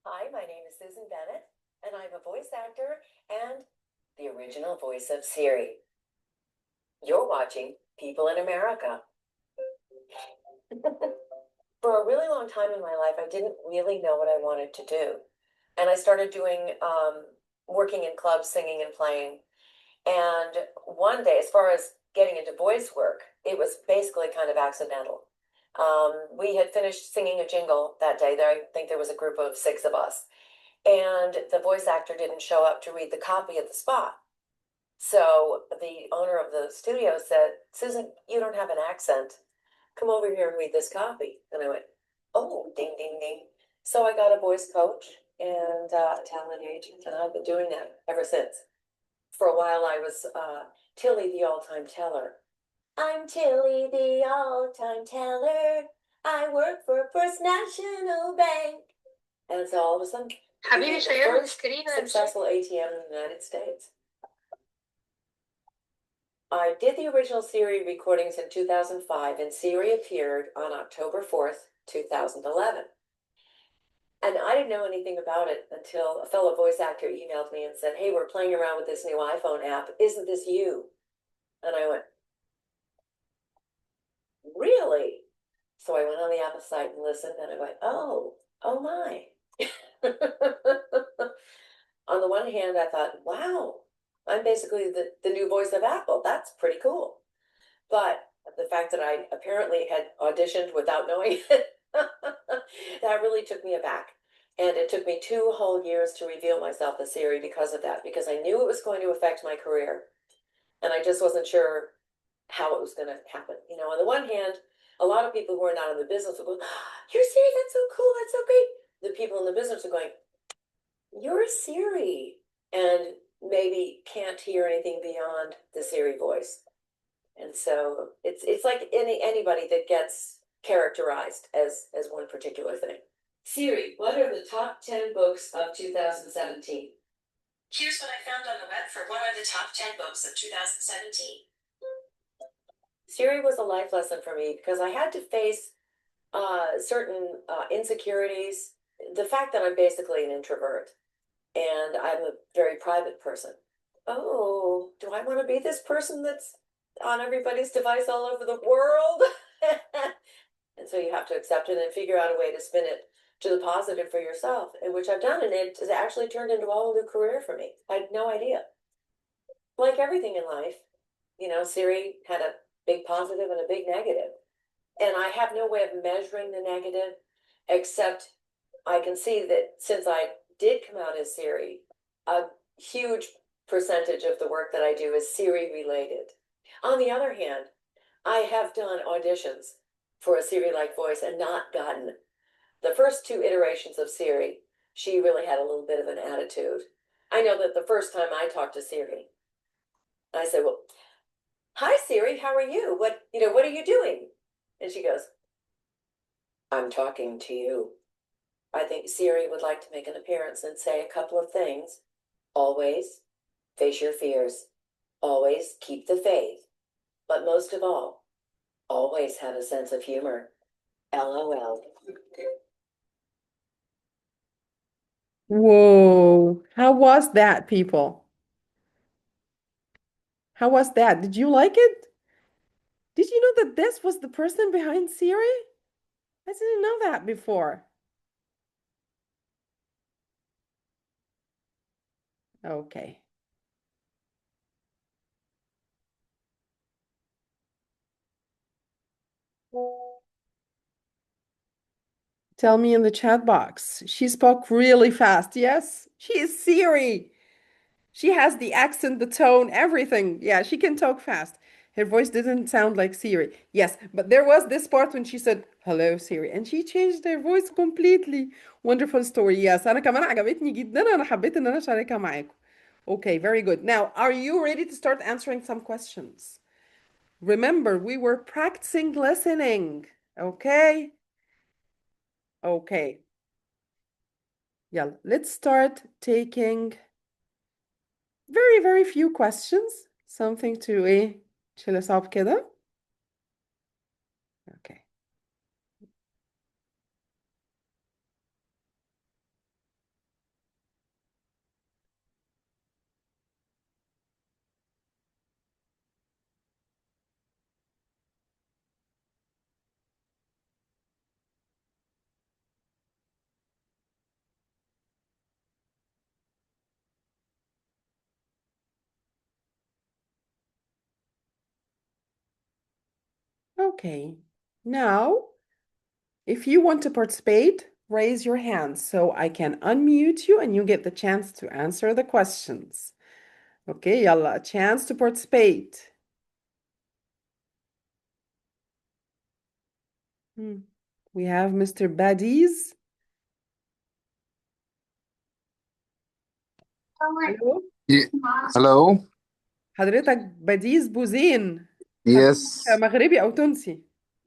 S2: Hi, my name is Susan Bennett, and I'm a voice actor and the original voice of Siri. You're watching People in America. For a really long time in my life, I didn't really know what I wanted to do. And I started working in clubs, singing and playing. And one day, as far as getting into voice work, it was basically kind of accidental. We had finished singing a jingle that day. I think there was a group of 6 of us. And the voice actor didn't show up to read the copy at the spot. So the owner of the studio said, Susan, you don't have an accent. Come over here and read this copy. And I went, oh, ding, ding, ding. So I got a voice coach and a talent agent, and I've been doing that ever since. For a while, I was Tilly the all-time teller. I'm Tilly the all-time teller. I work for First National Bank. And so all of a sudden,
S3: حبيبي
S2: the
S3: شيروا
S2: first
S3: السكرين
S2: successful ATM in the United States. I did the original Siri recordings in 2005, and Siri appeared on October 4th, 2011. And I didn't know anything about it until a fellow voice actor emailed me and said, hey, we're playing around with this new iPhone app. Isn't this you? And I went, really? So I went on the Apple site and listened, and I went, oh my. On the one hand, I thought, wow, I'm basically the new voice of Apple. That's pretty cool. But the fact that I apparently had auditioned without knowing it, that really took me aback. And it took me 2 whole years to reveal myself as Siri because of that, because I knew it was going to affect my career. And I just wasn't sure how it was going to happen. You know, on the one hand, a lot of people who are not in the business will go, oh, you're Siri, that's so cool, that's so great. The people in the business are going, you're Siri, and maybe can't hear anything beyond the Siri voice. And so it's like anybody that gets characterized as one particular thing. Siri, what are the top 10 books of 2017? Here's what I found on the web for what are the top 10 books of 2017. Siri was a life lesson for me because I had to face certain insecurities. The fact that I'm basically an introvert and I'm a very private person. Oh, do I want to be this person that's on everybody's device all over the world? And so you have to accept it and figure out a way to spin it to the positive for yourself, and which I've done, and it has actually turned into a whole new career for me. I had no idea. Like everything in life, Siri had a big positive and a big negative. And I have no way of measuring the negative, except I can see that since I did come out as Siri, a huge percentage of the work that I do is Siri related. On the other hand, I have done auditions for a Siri-like voice and not gotten the first two iterations of Siri. She really had a little bit of an attitude. I know that the first time I talked to Siri, I said, "Well, hi Siri, how are you? What are you doing?" And she goes, "I'm talking to you." I think Siri would like to make an appearance and say a couple of things. Always face your fears. Always keep the faith. But most of all, always have a sense of humor. LOL.
S1: Whoa. How was that, people? How was that? Did you like it? Did you know that this was the person behind Siri? I didn't know that before. Okay. Tell me in the chat box. She spoke really fast. Yes, she is Siri. She has the accent, the tone, everything. Yeah, she can talk fast. Her voice didn't sound like Siri. Yes, but there was this part when she said, "Hello, Siri," and she changed her voice completely. Wonderful story. Yes, أنا كمان عجبتني جدا. أنا حبيت إن أنا أشاركها معاكم. Okay, very good. Now, are you ready to start answering some questions? Remember, we were practicing listening. Okay? Okay. Yeah, let's start taking very, very few questions. Something to chill us up كده. Okay. Okay. Now, if you want to participate, raise your hand so I can unmute you and you get the chance to answer the questions. Okay, يلا, a chance to participate. Hmm. We have Mr. Baddies. Hello.
S3: Ye- Hello.
S1: حضرتك بديس بوزين. حضرتك
S3: Yes.
S1: مغربي أو تونسي؟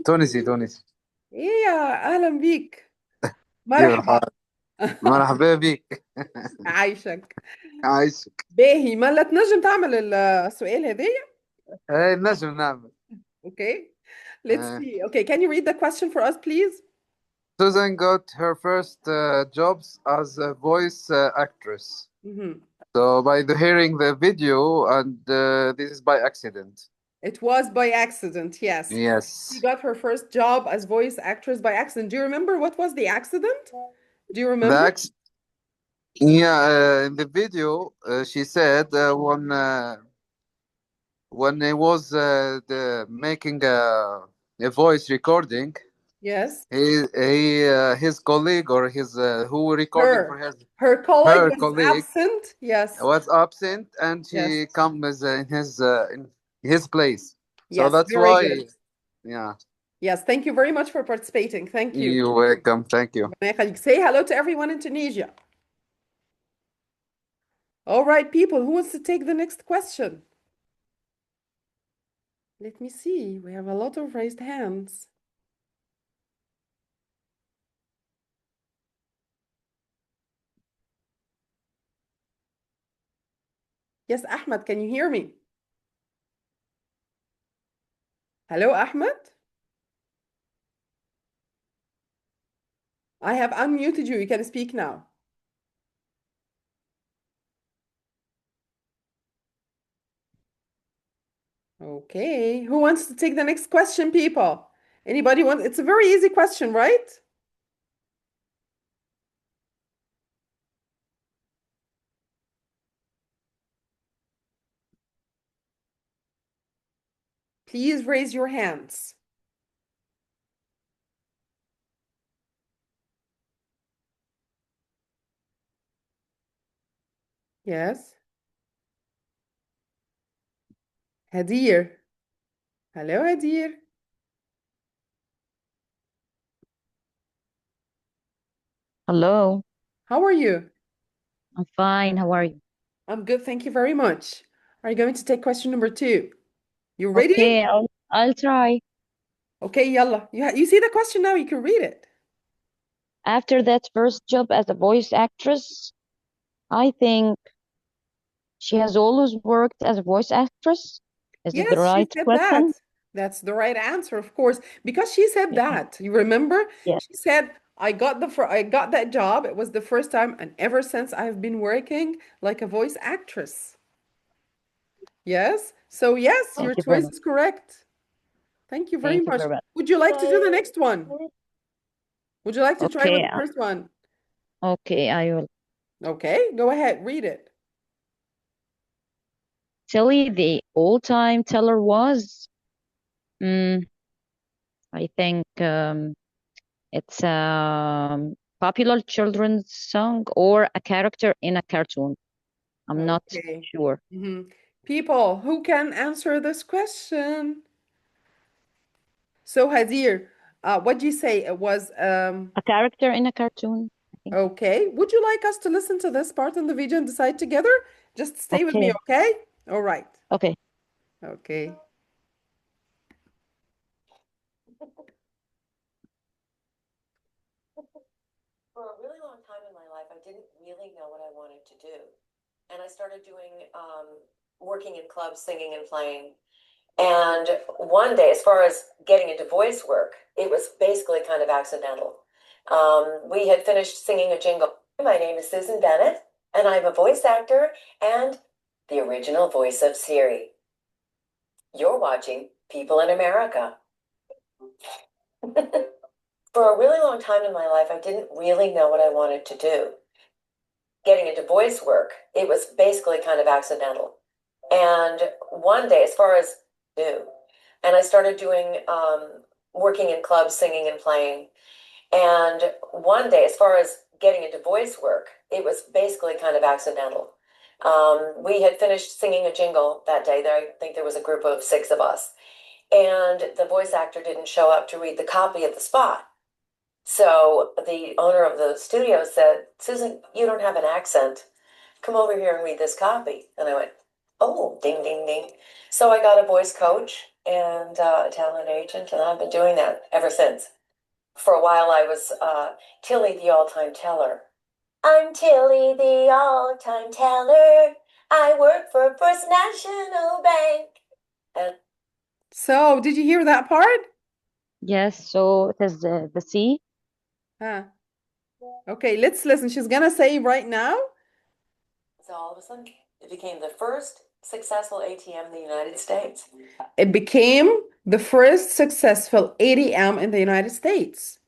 S3: تونسي.
S1: إيه يا أهلا بيك.
S3: كيف
S1: مرحبا.
S3: الحال؟ مرحبا بك.
S1: عايشك.
S3: عايشك.
S1: باهي ما لا تنجم تعمل السؤال هذايا.
S3: ايه نجم نعمل.
S1: Okay, let's
S3: Eh,
S1: see. Okay, can you read the question for us, please?
S3: Susan got her first jobs as a voice actress.
S1: Mhm.
S3: So by the hearing the video, and this is by accident.
S1: It was by accident, yes. She
S3: Yes.
S1: got her first job as voice actress by accident. Do you remember what was the accident? Do you
S3: The
S1: remember?
S3: ac Yeah, in the video, she said when he was making a voice recording,
S1: Yes.
S3: his colleague or his who recording for
S1: Her. Her colleague
S3: her
S1: was
S3: colleague
S1: absent. Yes.
S3: was absent and
S1: Yes.
S3: she comes in his place. So
S1: Yes.
S3: that's
S1: Very
S3: why,
S1: good.
S3: yeah.
S1: Yes. Thank you very much for participating. Thank you.
S3: You're welcome. Thank you.
S1: Say hello to everyone in Tunisia. All right, people, who wants to take the next question? Let me see. We have a lot of raised hands. Yes, Ahmed, can you hear me? Hello, Ahmed? I have unmuted you. You can speak now. Okay. Who wants to take the next question, people? Anybody want? It's a very easy question, right? Please raise your hands. Yes. Hadir. Hello, Hadir.
S4: Hello,
S1: How are you?
S4: I'm fine. How are you?
S1: I'm good, thank you very much. Are you going to take question number 2? You ready?
S4: Okay, I'll try.
S1: Okay, yalla. You see the question now, you can read it.
S4: After that first job as a voice actress, I think she has always worked as a voice actress. Is it the
S1: Yes, she
S4: right
S1: said that.
S4: question?
S1: That's the right answer, of course, because she said
S4: Yeah.
S1: that. You remember?
S4: Yeah.
S1: She said, I got that job. It was the first time, and ever since I've been working like a voice actress. Yes. So yes, your
S4: Thank you very
S1: choice
S4: much.
S1: is correct. Thank you very
S4: Thank you
S1: much.
S4: very much.
S1: Would you like to do the next one? Would you like to try with
S4: Okay,
S1: the first one?
S4: okay, I will
S1: Okay, go ahead, read it.
S4: tell you the all-time teller was. Mm, I think it's a popular children's song or a character in a cartoon. I'm not
S1: Okay.
S4: sure.
S1: People, who can answer this question? So, Hadir, what do you say? It was
S4: A character in a cartoon, I think.
S1: okay. Would you like us to listen to this part in the video and decide together? Just stay with me,
S4: Okay,
S1: okay? All right.
S4: okay.
S1: Okay.
S2: For a really long time in my life, I didn't really know what I wanted to do. And I started doing working in clubs, singing and playing. And one day, as far as getting into voice work, it was basically kind of accidental. We had finished singing a jingle. My name is Susan Bennett, and I'm a voice actor and the original voice of Siri. You're watching People in America. For a really long time in my life, I didn't really know what I wanted to do. Getting into voice work, it was basically kind of accidental. And one day, as far as do, and I started doing working in clubs, singing and playing. And one day, as far as getting into voice work, it was basically kind of accidental. We had finished singing a jingle that day. I think there was a group of 6 of us, and the voice actor didn't show up to read the copy of the spot. So the owner of the studio said, "Susan, you don't have an accent. Come over here and read this copy." And I went, "Oh, ding, ding, ding." So I got a voice coach and a talent agent, and I've been doing that ever since. For a while, I was Tilly the all-time teller. I'm Tilly the all-time teller. I work for First National Bank. And
S1: So, did you hear that part?
S4: Yes, so it is the C.
S1: Huh. Okay, let's listen. She's gonna say right now.
S2: so all of a sudden, it became the first successful ATM in the United States.
S1: It became the first successful ATM in the United States.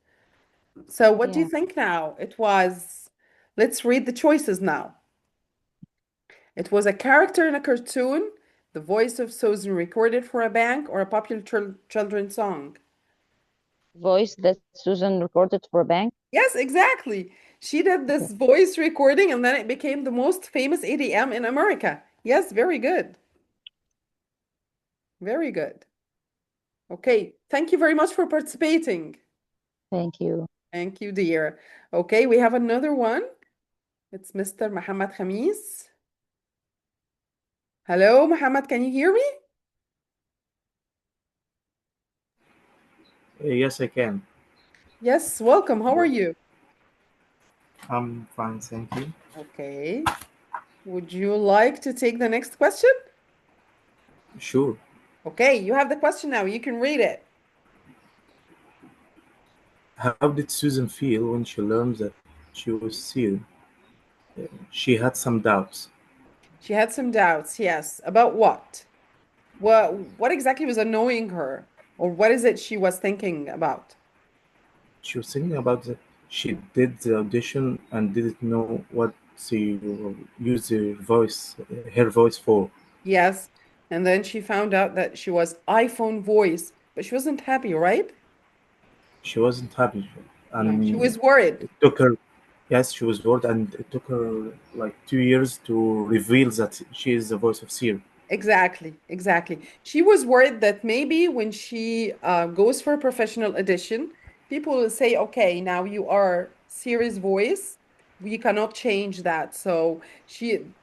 S1: So, what do you
S4: Yeah,
S1: think now? It was, let's read the choices now. It was a character in a cartoon, the voice of Susan recorded for a bank, or a popular children's song.
S4: voice that Susan recorded for a bank.
S1: Yes, exactly. She did
S4: Okay,
S1: this voice recording and then it became the most famous ATM in America. Yes, very good. Very good. Okay, thank you very much for participating.
S4: thank you.
S1: Thank you, dear. Okay, we have another one. It's Mr. Muhammad Khamis. Hello, Muhammad, can you hear me?
S5: Yes, I can.
S1: Yes, welcome. How are
S5: Hello.
S1: you?
S5: I'm fine, thank you.
S1: Okay. Would you like to take the next question?
S5: Sure.
S1: Okay, you have the question now. You can read it.
S5: How did Susan feel when she learned that she was seen? She had some doubts.
S1: She had some doubts, yes. About what? What exactly was annoying her? Or what is it she was thinking about?
S5: She was thinking about that she did the audition and didn't know what to use her voice for.
S1: Yes. And then she found out that she was iPhone voice, but she wasn't happy, right?
S5: She wasn't happy,
S1: No, she
S5: and
S1: was worried.
S5: it took her. Yes, she was bored, and it took her like 2 years to reveal that she is the voice of Seer.
S1: Exactly, exactly. She was worried that maybe when she goes for a professional audition, people will say, okay, now you are Siri's voice. We cannot change that. So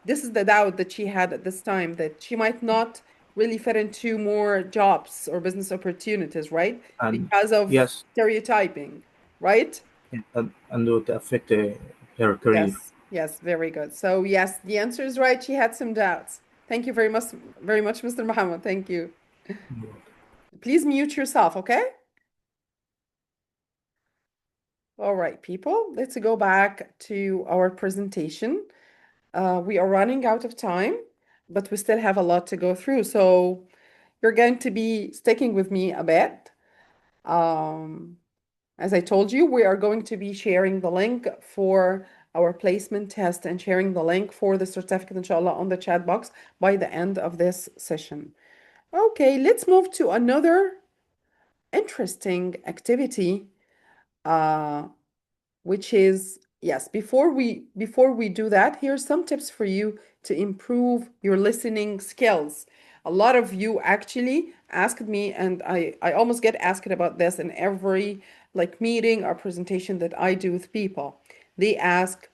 S1: this is the doubt that she had at this time, that she might not really fit into more jobs or business opportunities, right?
S5: And
S1: Because of
S5: yes,
S1: stereotyping, right?
S5: and it would affect her career.
S1: Yes, yes, very good. So yes, the answer is right. She had some doubts. Thank you very much, Mr. Muhammad. Thank you. Please mute yourself, okay? All right, people, let's go back to our presentation. We are running out of time, but we still have a lot to go through. So you're going to be sticking with me a bit. Um, As I told you, we are going to be sharing the link for our placement test and sharing the link for the certificate, inshallah, on the chat box by the end of this session. Okay, let's move to another interesting activity, uh, which is, yes, before we do that, here's some tips for you to improve your listening skills. A lot of you actually asked me, and I almost get asked about this in every like meeting or presentation that I do with people. They ask,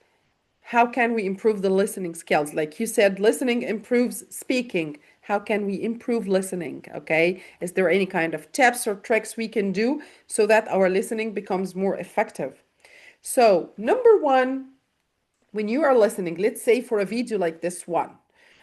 S1: how can we improve the listening skills? Like you said, listening improves speaking. How can we improve listening? Okay. Is there any kind of tips or tricks we can do so that our listening becomes more effective? So, number one, when you are listening, let's say for a video like this one,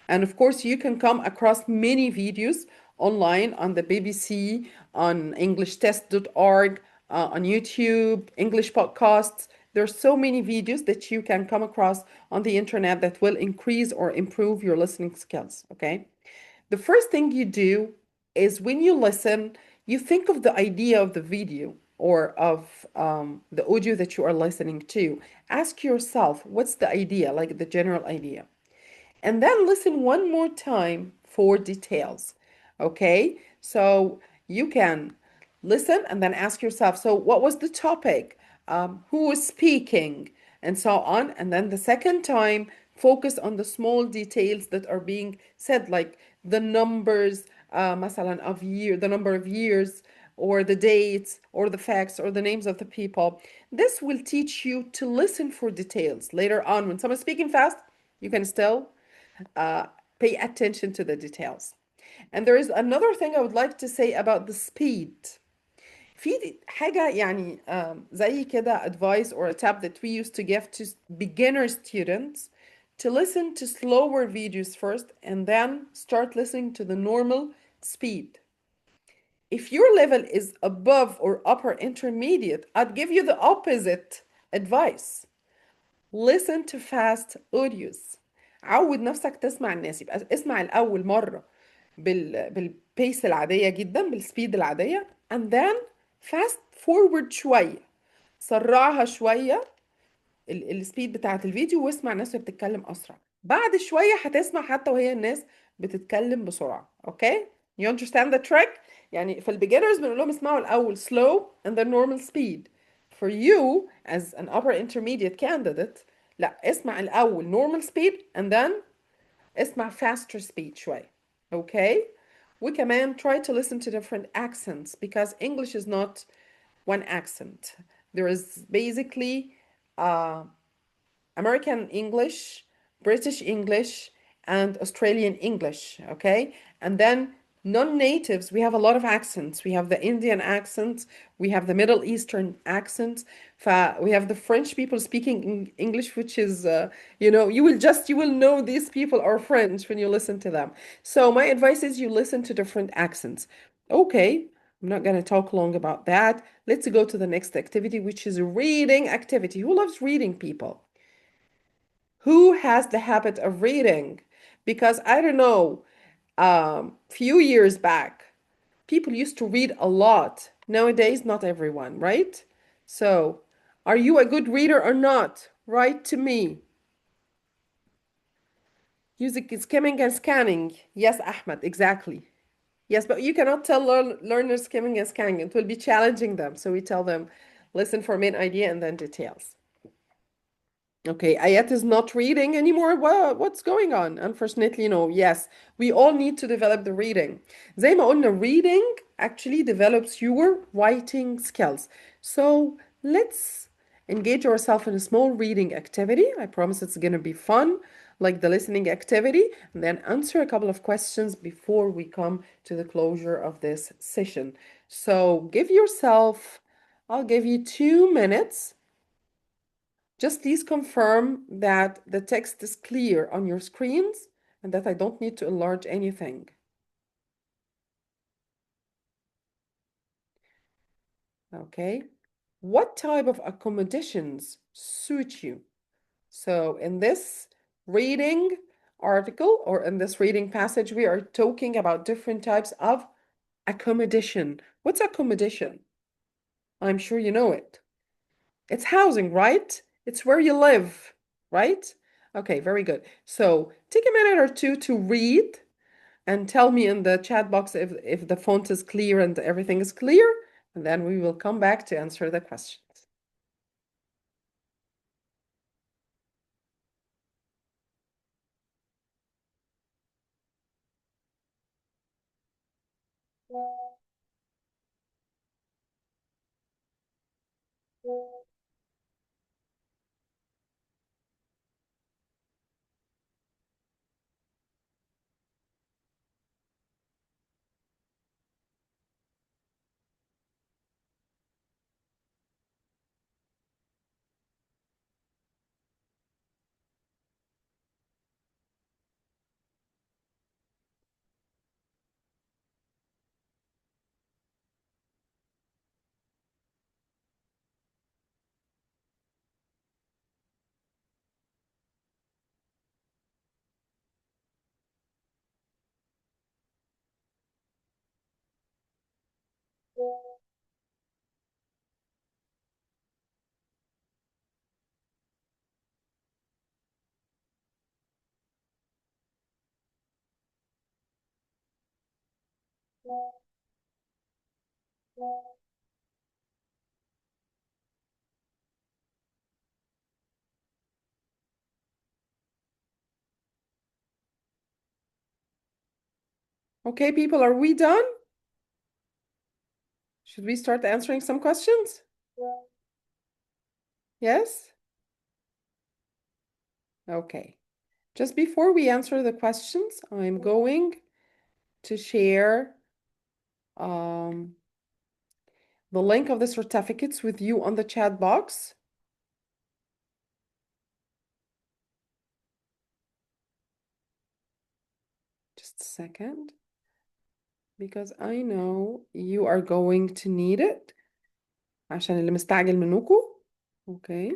S1: and of course, you can come across many videos online on the BBC, on EnglishTest.org, on YouTube, English podcasts. There's so many videos that you can come across on the internet that will increase or improve your listening skills. Okay. The first thing you do is when you listen, you think of the idea of the video or of the audio that you are listening to. Ask yourself, what's the idea, like the general idea? And then listen one more time for details. Okay, so you can listen and then ask yourself, so what was the topic? Who was speaking? And so on. And then the second time, focus on the small details that are being said, like the numbers, مثلا of year, the number of years, or the dates, or the facts, or the names of the people. This will teach you to listen for details. Later on, when someone's speaking fast, you can still uh, pay attention to the details. And there is another thing I would like to say about the speed. في حاجة يعني زي كده advice or a tip that we used to give to beginner students to listen to slower videos first and then start listening to the normal speed. If your level is above or upper intermediate, I'd give you the opposite advice. Listen to fast audios. عود نفسك تسمع الناس، يبقى اسمع الأول مرة بالبيس العادية جدا، بالسبيد العادية، and then fast forward شوية، سرعها شوية السبيد بتاعت الفيديو، واسمع الناس وهي بتتكلم أسرع. بعد شوية هتسمع حتى وهي الناس بتتكلم بسرعة. Okay? You understand the trick؟ يعني في البيجنرز بنقول لهم اسمعوا الأول slow and then normal speed. For you as an upper intermediate candidate، لا اسمع الأول normal speed and then اسمع faster speed شوية. Okay? وكمان try to listen to different accents because English is not one accent. There is basically uh, American English, British English, and Australian English, okay? And then Non-natives, we have a lot of accents. We have the Indian accent, we have the Middle Eastern accent, we have the French people speaking English, which is, you will know these people are French when you listen to them. So my advice is you listen to different accents. Okay, I'm not going to talk long about that. Let's go to the next activity, which is reading activity. Who loves reading, people? Who has the habit of reading? Because I don't know, few years back, people used to read a lot. Nowadays, not everyone, right? So, are you a good reader or not? Write to me. Music is skimming and scanning. Yes, Ahmed, exactly. Yes, but you cannot tell learners skimming and scanning. It will be challenging them. So we tell them, listen for main idea and then details. Okay, Ayat is not reading anymore. What's going on? Unfortunately, no. Yes, we all need to develop the reading. زي ما قلنا, reading actually develops your writing skills. So let's engage ourselves in a small reading activity. I promise it's going to be fun, like the listening activity, and then answer a couple of questions before we come to the closure of this session. So give yourself, I'll give you 2 minutes. Just please confirm that the text is clear on your screens and that I don't need to enlarge anything. Okay. What type of accommodations suit you? So in this reading article or in this reading passage, we are talking about different types of accommodation. What's accommodation? I'm sure you know it. It's housing, right? It's where you live, right? Okay, very good. So take a minute or two to read and tell me in the chat box if the font is clear and everything is clear, and then we will come back to answer the questions. Okay, people, are we done? Should we start answering some questions? Yes? Okay. Just before we answer the questions, I'm going to share um, the link of the certificates with you on the chat box. Just a second, because I know you are going to need it. عشان اللي مستعجل منكم. Okay.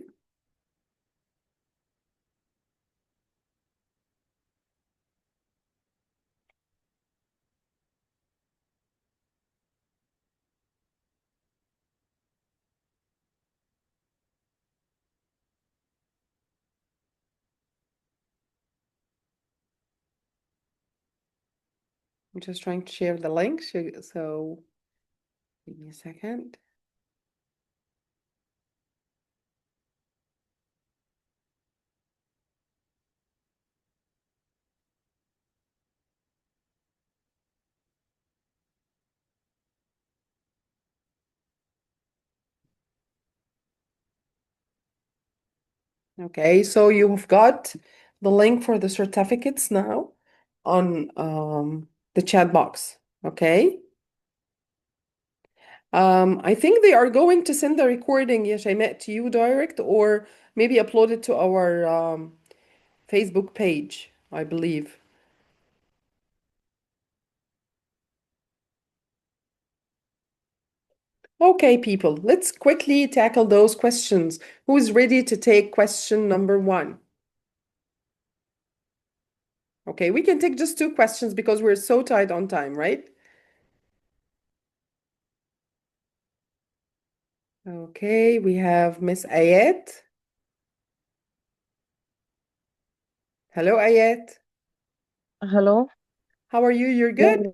S1: I'm just trying to share the link, so give me a second. Okay, so you've got the link for the certificates now on the chat box. Okay. I think they are going to send the recording, ya Shayma, to you direct or maybe upload it to our Facebook page, I believe. Okay, people, let's quickly tackle those questions. Who's ready to take question number one? Okay, we can take just two questions because we're so tight on time, right? Okay, we have Miss Ayat. Hello, Ayat.
S6: Hello.
S1: How are you? You're good?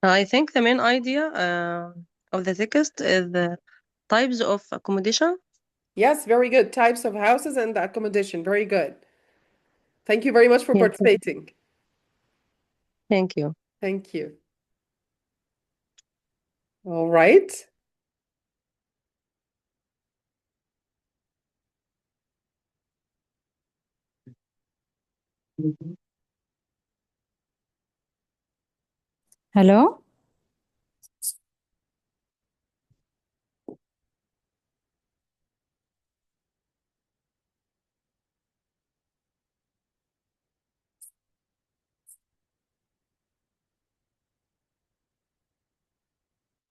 S6: I think the main idea of the text is the types of accommodation.
S1: Yes, very good. Types of houses and accommodation. Very good. Thank you very much for
S6: Yes,
S1: participating.
S6: thank you.
S1: Thank you. All right.
S7: Hello?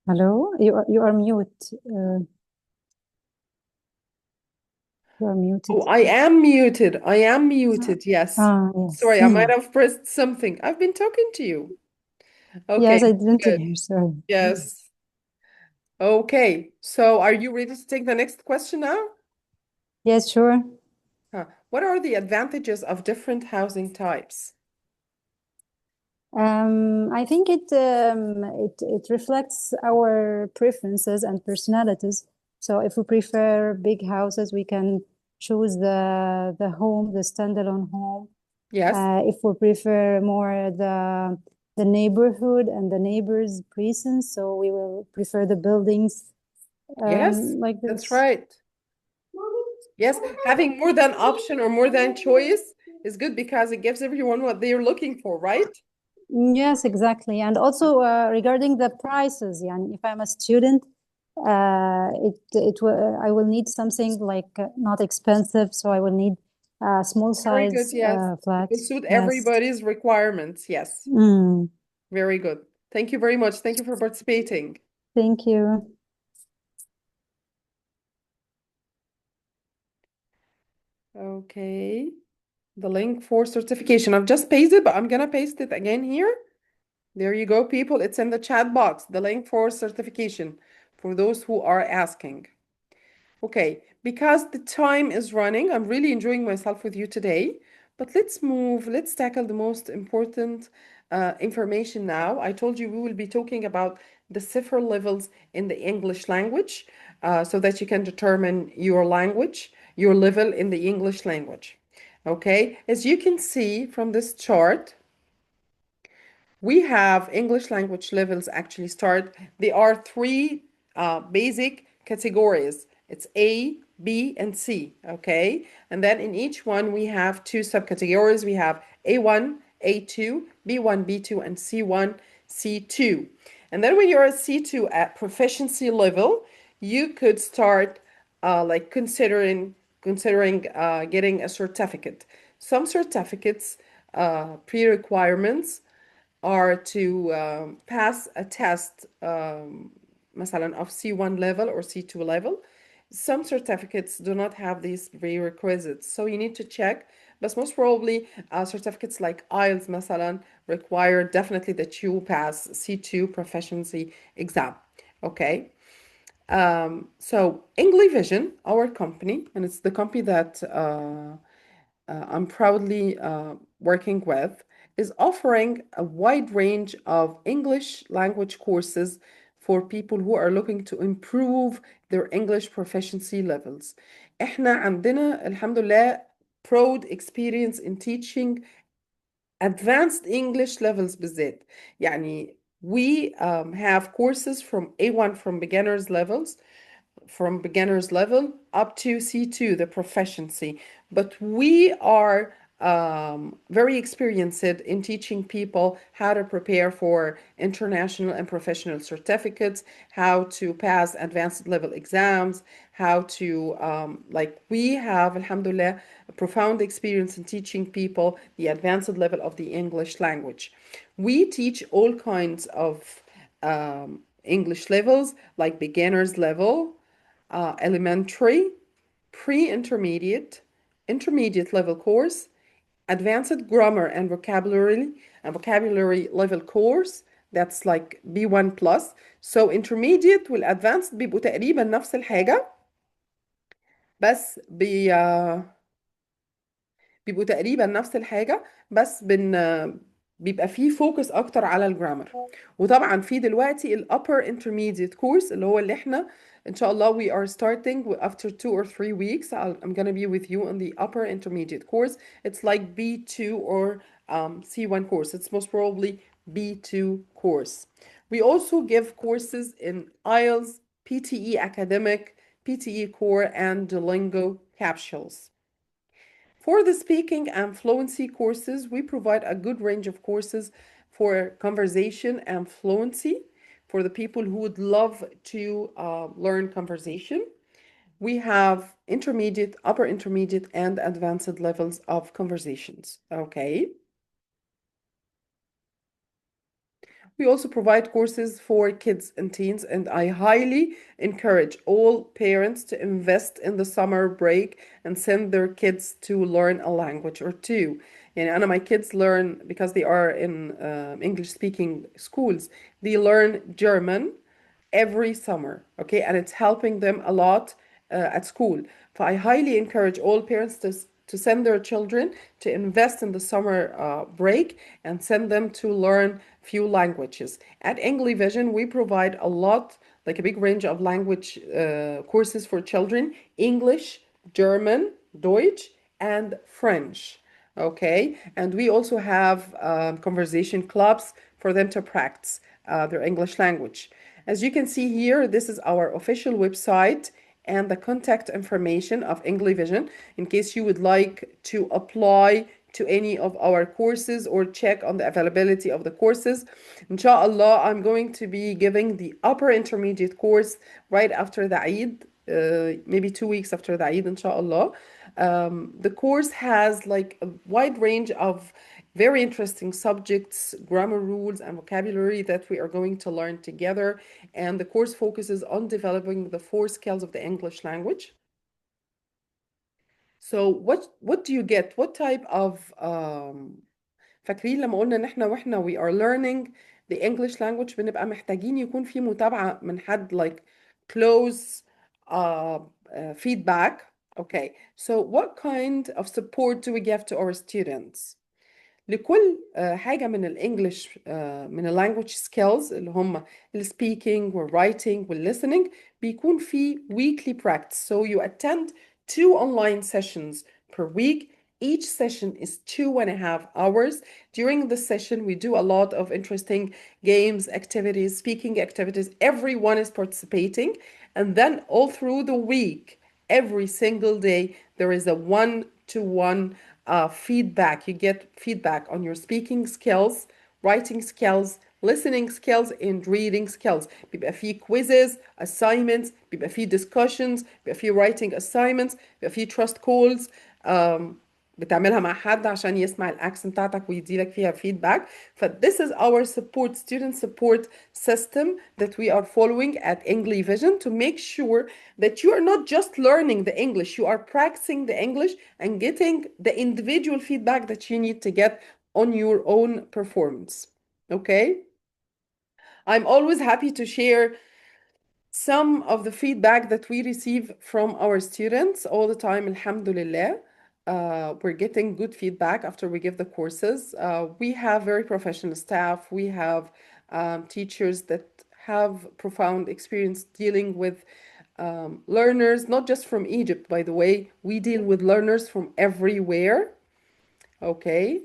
S7: Hello? You are mute. You are muted.
S1: Oh, I am muted. I am muted. Yes.
S7: Yes.
S1: Sorry, I might have pressed something. I've been talking to you. Okay,
S7: Yes, I didn't
S1: good.
S7: hear. Sorry.
S1: Yes. Okay. So are you ready to take the next question now?
S7: Yes, sure.
S1: What are the advantages of different housing types?
S7: I think it reflects our preferences and personalities. So if we prefer big houses, we can choose the home, the standalone home.
S1: Yes.
S7: If we prefer more the neighborhood and the neighbors' presence, so we will prefer the buildings
S1: Yes,
S7: like
S1: that's
S7: this.
S1: right. Yes, having more than option or more than choice is good because it gives everyone what they're looking for, right?
S7: Yes, exactly. And also regarding the prices, yani if I'm a student, I will need something like not expensive, so I will need small
S1: Very good,
S7: size
S1: yes. It will
S7: flat.
S1: suit
S7: Yes.
S1: everybody's requirements. Yes,
S7: Mm,
S1: very good. Thank you very much. Thank you for participating.
S7: thank you.
S1: Okay. The link for certification. I've just pasted, but I'm gonna paste it again here. There you go, people. It's in the chat box, the link for certification for those who are asking. Okay, because the time is running, I'm really enjoying myself with you today. But let's tackle the most important information now. I told you we will be talking about the cipher levels in the English language so that you can determine your language, your level in the English language. Okay, as you can see from this chart, we have English language levels actually start. There are three basic categories. It's A, B, and C, okay? And then in each one, we have two subcategories. We have A1, A2, B1, B2, and C1, C2. And then when you're at C2 at proficiency level, you could start like considering getting a certificate. Some certificates pre-requirements are to pass a test مثلا of C1 level or C2 level. Some certificates do not have these prerequisites, so you need to check. But most probably certificates like IELTS مثلا require definitely that you pass C2 proficiency exam. Okay. So Engli-Vision, our company, and it's the company that I'm proudly working with, is offering a wide range of English language courses for people who are looking to improve their English proficiency levels. إحنا عندنا الحمد لله proud experience in teaching advanced English levels بالذات. يعني we have courses from A1 from beginners level up to C2, the proficiency. But we are very experienced in teaching people how to prepare for international and professional certificates, how to pass advanced level exams, how to, like we have, alhamdulillah, a profound experience in teaching people the advanced level of the English language. We teach all kinds of English levels, like beginners level, elementary, pre-intermediate, intermediate level course, advanced grammar and vocabulary level course. That's like B1 plus. So intermediate والadvanced بيبقوا تقريبا نفس الحاجة، بس بيبقوا تقريبا نفس الحاجة، بس بيبقى فيه فوكس اكتر على الجرامر. وطبعا في دلوقتي ال upper intermediate course اللي هو اللي احنا ان شاء الله we are starting after 2 or 3 weeks. I'm gonna be with you on the upper intermediate course. It's like B2 or C1 course. It's most probably B2 course. We also give courses in IELTS, PTE Academic, PTE Core, and Duolingo capsules. For the speaking and fluency courses, we provide a good range of courses for conversation and fluency for the people who would love to learn conversation. We have intermediate, upper intermediate, and advanced levels of conversations. Okay. We also provide courses for kids and teens, and I highly encourage all parents to invest in the summer break and send their kids to learn a language or two. And أنا my kids learn, because they are in English speaking schools, they learn German every summer, okay? And it's helping them a lot at school. I highly encourage all parents to send their children to invest in the summer break and send them to learn few languages. At Engli-Vision, we provide a lot, like a big range of language courses for children: English, German, Deutsch, and French. Okay, and we also have conversation clubs for them to practice their English language. As you can see here, this is our official website and the contact information of Engli-Vision in case you would like to apply to any of our courses or check on the availability of the courses. Inshallah, I'm going to be giving the upper intermediate course right after the Eid, maybe 2 weeks after the Eid, inshallah. The course has like a wide range of very interesting subjects, grammar rules, and vocabulary that we are going to learn together. And the course focuses on developing the 4 skills of the English language. So what do you get? What type of فاكرين لما قلنا ان احنا واحنا we are learning the English language بنبقى محتاجين يكون في متابعة من حد, like close feedback. Okay, so what kind of support do we give to our students? لكل حاجة من الانجليش من اللانجوج سكيلز اللي هم السبيكينج والرايتنج والlistening بيكون في weekly practice. So you attend 2 online sessions per week. Each session is 2.5 hours. During the session, we do a lot of interesting games, activities, speaking activities. Everyone is participating. And then all through the week, every single day, there is a one-to-one feedback. You get feedback on your speaking skills, writing skills, listening skills, and reading skills. بيبقى فيه quizzes, assignments, بيبقى فيه discussions, بيبقى فيه writing assignments, بيبقى فيه trust calls. بتعملها مع حد عشان يسمع الاكسنت بتاعتك ويديلك فيها feedback. This is our support, student support system that we are following at Engli-Vision to make sure that you are not just learning the English, you are practicing the English and getting the individual feedback that you need to get on your own performance. Okay? I'm always happy to share some of the feedback that we receive from our students all the time, alhamdulillah. We're getting good feedback after we give the courses. We have very professional staff. We have teachers that have profound experience dealing with learners, not just from Egypt, by the way. We deal with learners from everywhere. Okay.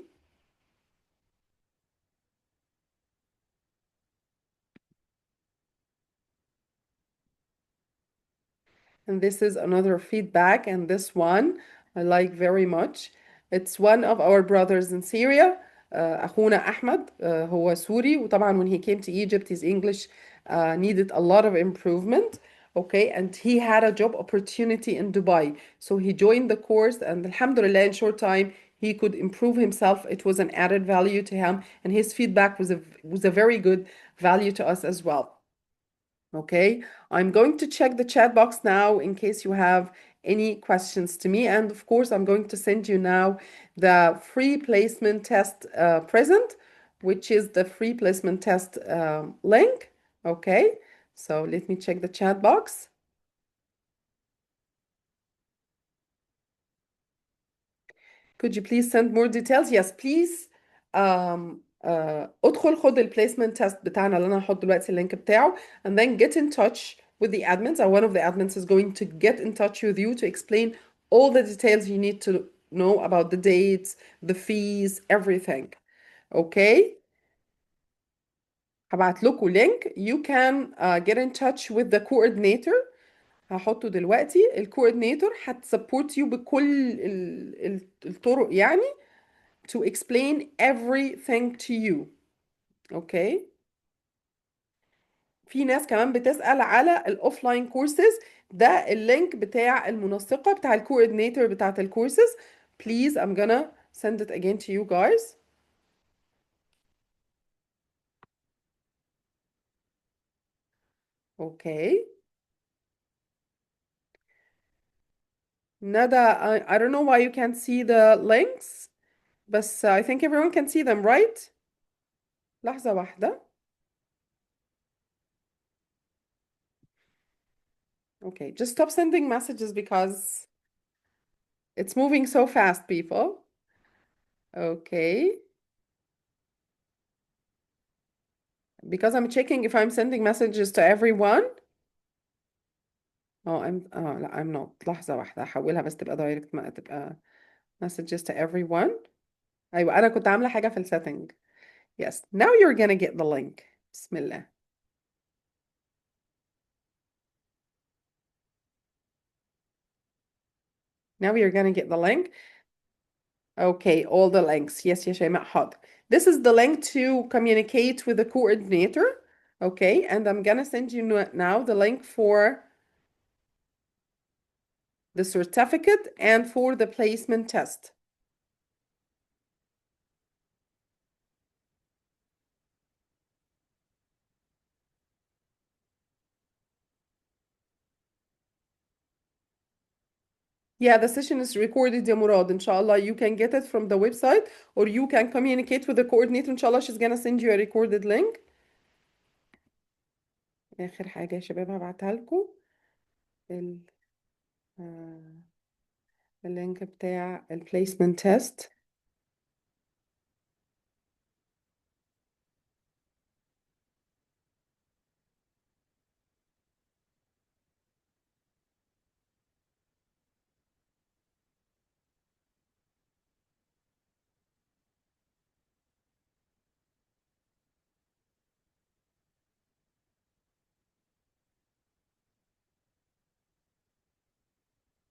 S1: And this is another feedback, and this one I like very much. It's one of our brothers in Syria. أخونا أحمد هو سوري وطبعا when he came to Egypt his English needed a lot of improvement. Okay, and he had a job opportunity in Dubai. So he joined the course and alhamdulillah in short time he could improve himself. It was an added value to him and his feedback was a very good value to us as well. Okay, I'm going to check the chat box now in case you have any questions to me. And of course, I'm going to send you now the free placement test present, which is the free placement test link. Okay, so let me check the chat box. Could you please send more details? Yes, please. ادخل خد البليسمنت تيست بتاعنا اللي انا هحط دلوقتي اللينك بتاعه and then get in touch with the admins or one of the admins is going to get in touch with you to explain all the details you need to know about the dates, the fees, everything. Okay? هبعت لكم لينك you can get in touch with the coordinator. هحطه دلوقتي الكوردينيتور هتسبورت you بكل الطرق يعني to explain everything to you. Okay. في ناس كمان بتسأل على الاوفلاين كورسز ده اللينك بتاع المنسقة بتاع الكوردينيتور بتاعت الكورسز. Please, I'm gonna send it again to you guys. Okay. Nada, I don't know why you can't see the links, but I think everyone can see them, right? لحظة واحدة. Okay, just stop sending messages because it's moving so fast, people. Okay. Because I'm checking if I'm sending messages to everyone. Oh, لا I'm not. لحظة واحدة هحولها بس تبقى دايركت ما تبقى messages to everyone. أيوة أنا كنت عاملة حاجة في السيتنج. Yes, now you're gonna get the link. بسم الله. Now you're gonna get the link. Okay, all the links. Yes, يا شيماء حاضر. This is the link to communicate with the coordinator. Okay, and I'm gonna send you now the link for the certificate and for the placement test. Yeah, the session is recorded يا مراد. Inshallah, you can get it from the website or you can communicate with the coordinator. Inshallah, she's gonna send you a recorded link. آخر حاجة يا شباب هبعتها لكم آه، اللينك بتاع البليسمنت تيست.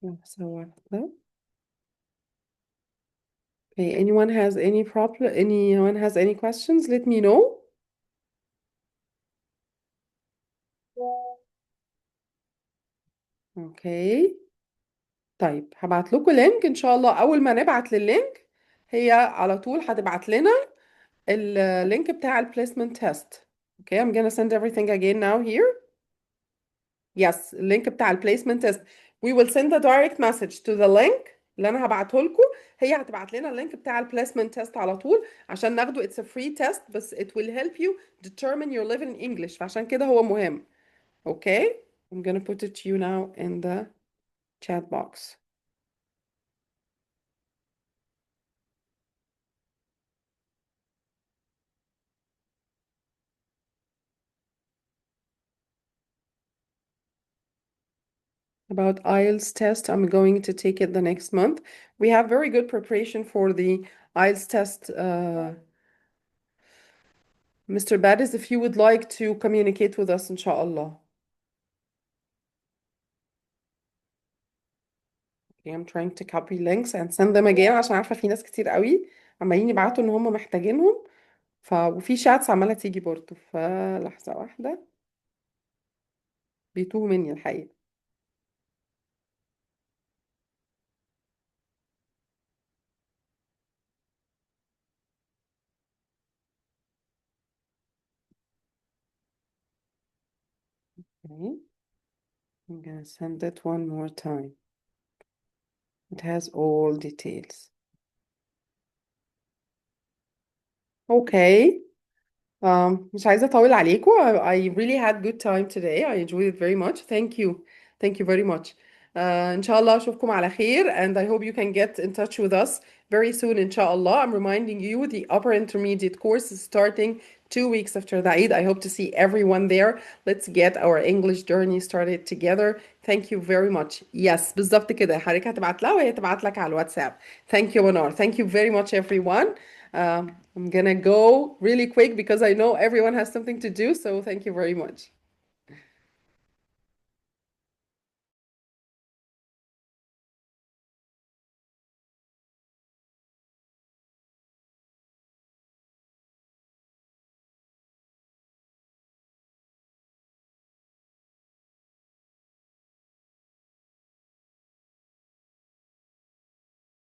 S1: لحظة واحدة. Okay, anyone has any problem? Anyone has any questions? Let me know. Okay. طيب هبعت لكم لينك ان شاء الله. اول ما نبعت لللينك هي على طول هتبعت لنا اللينك بتاع البليسمنت تيست. Okay, I'm gonna send everything again now here. Yes, اللينك بتاع البليسمنت تيست. We will send a direct message to the link اللي انا هبعته لكم. هي هتبعت لنا اللينك بتاع البليسمنت تيست على طول عشان ناخده. It's a free test بس it will help you determine your level in English. فعشان كده هو مهم. Okay? I'm gonna put it to you now in the chat box. About IELTS test, I'm going to take it the next month. We have very good preparation for the IELTS test. Mr. Badis, if you would like to communicate with us, inshallah. Okay, I'm trying to copy links and send them again عشان عارفة في ناس كتير قوي عمالين يبعتوا ان هم محتاجينهم. وفي شاتس عمالة تيجي برضه، فلحظة واحدة بيتوه مني الحقيقة. Okay. I'm gonna send it one more time. It has all details. Okay. مش عايزة أطول عليكم. I really had good time today. I enjoyed it very much. Thank you. Thank you very much. إن شاء الله أشوفكم على خير, and I hope you can get in touch with us very soon إن شاء الله. I'm reminding you the upper intermediate course is starting 2 weeks after the Eid. I hope to see everyone there. Let's get our English journey started together. Thank you very much. Yes, بالظبط كده. حضرتك هتبعت لها وهي تبعت لك على الواتساب. Thank you, Anar. Thank you very much, everyone. I'm gonna go really quick because I know everyone has something to do, so thank you very much.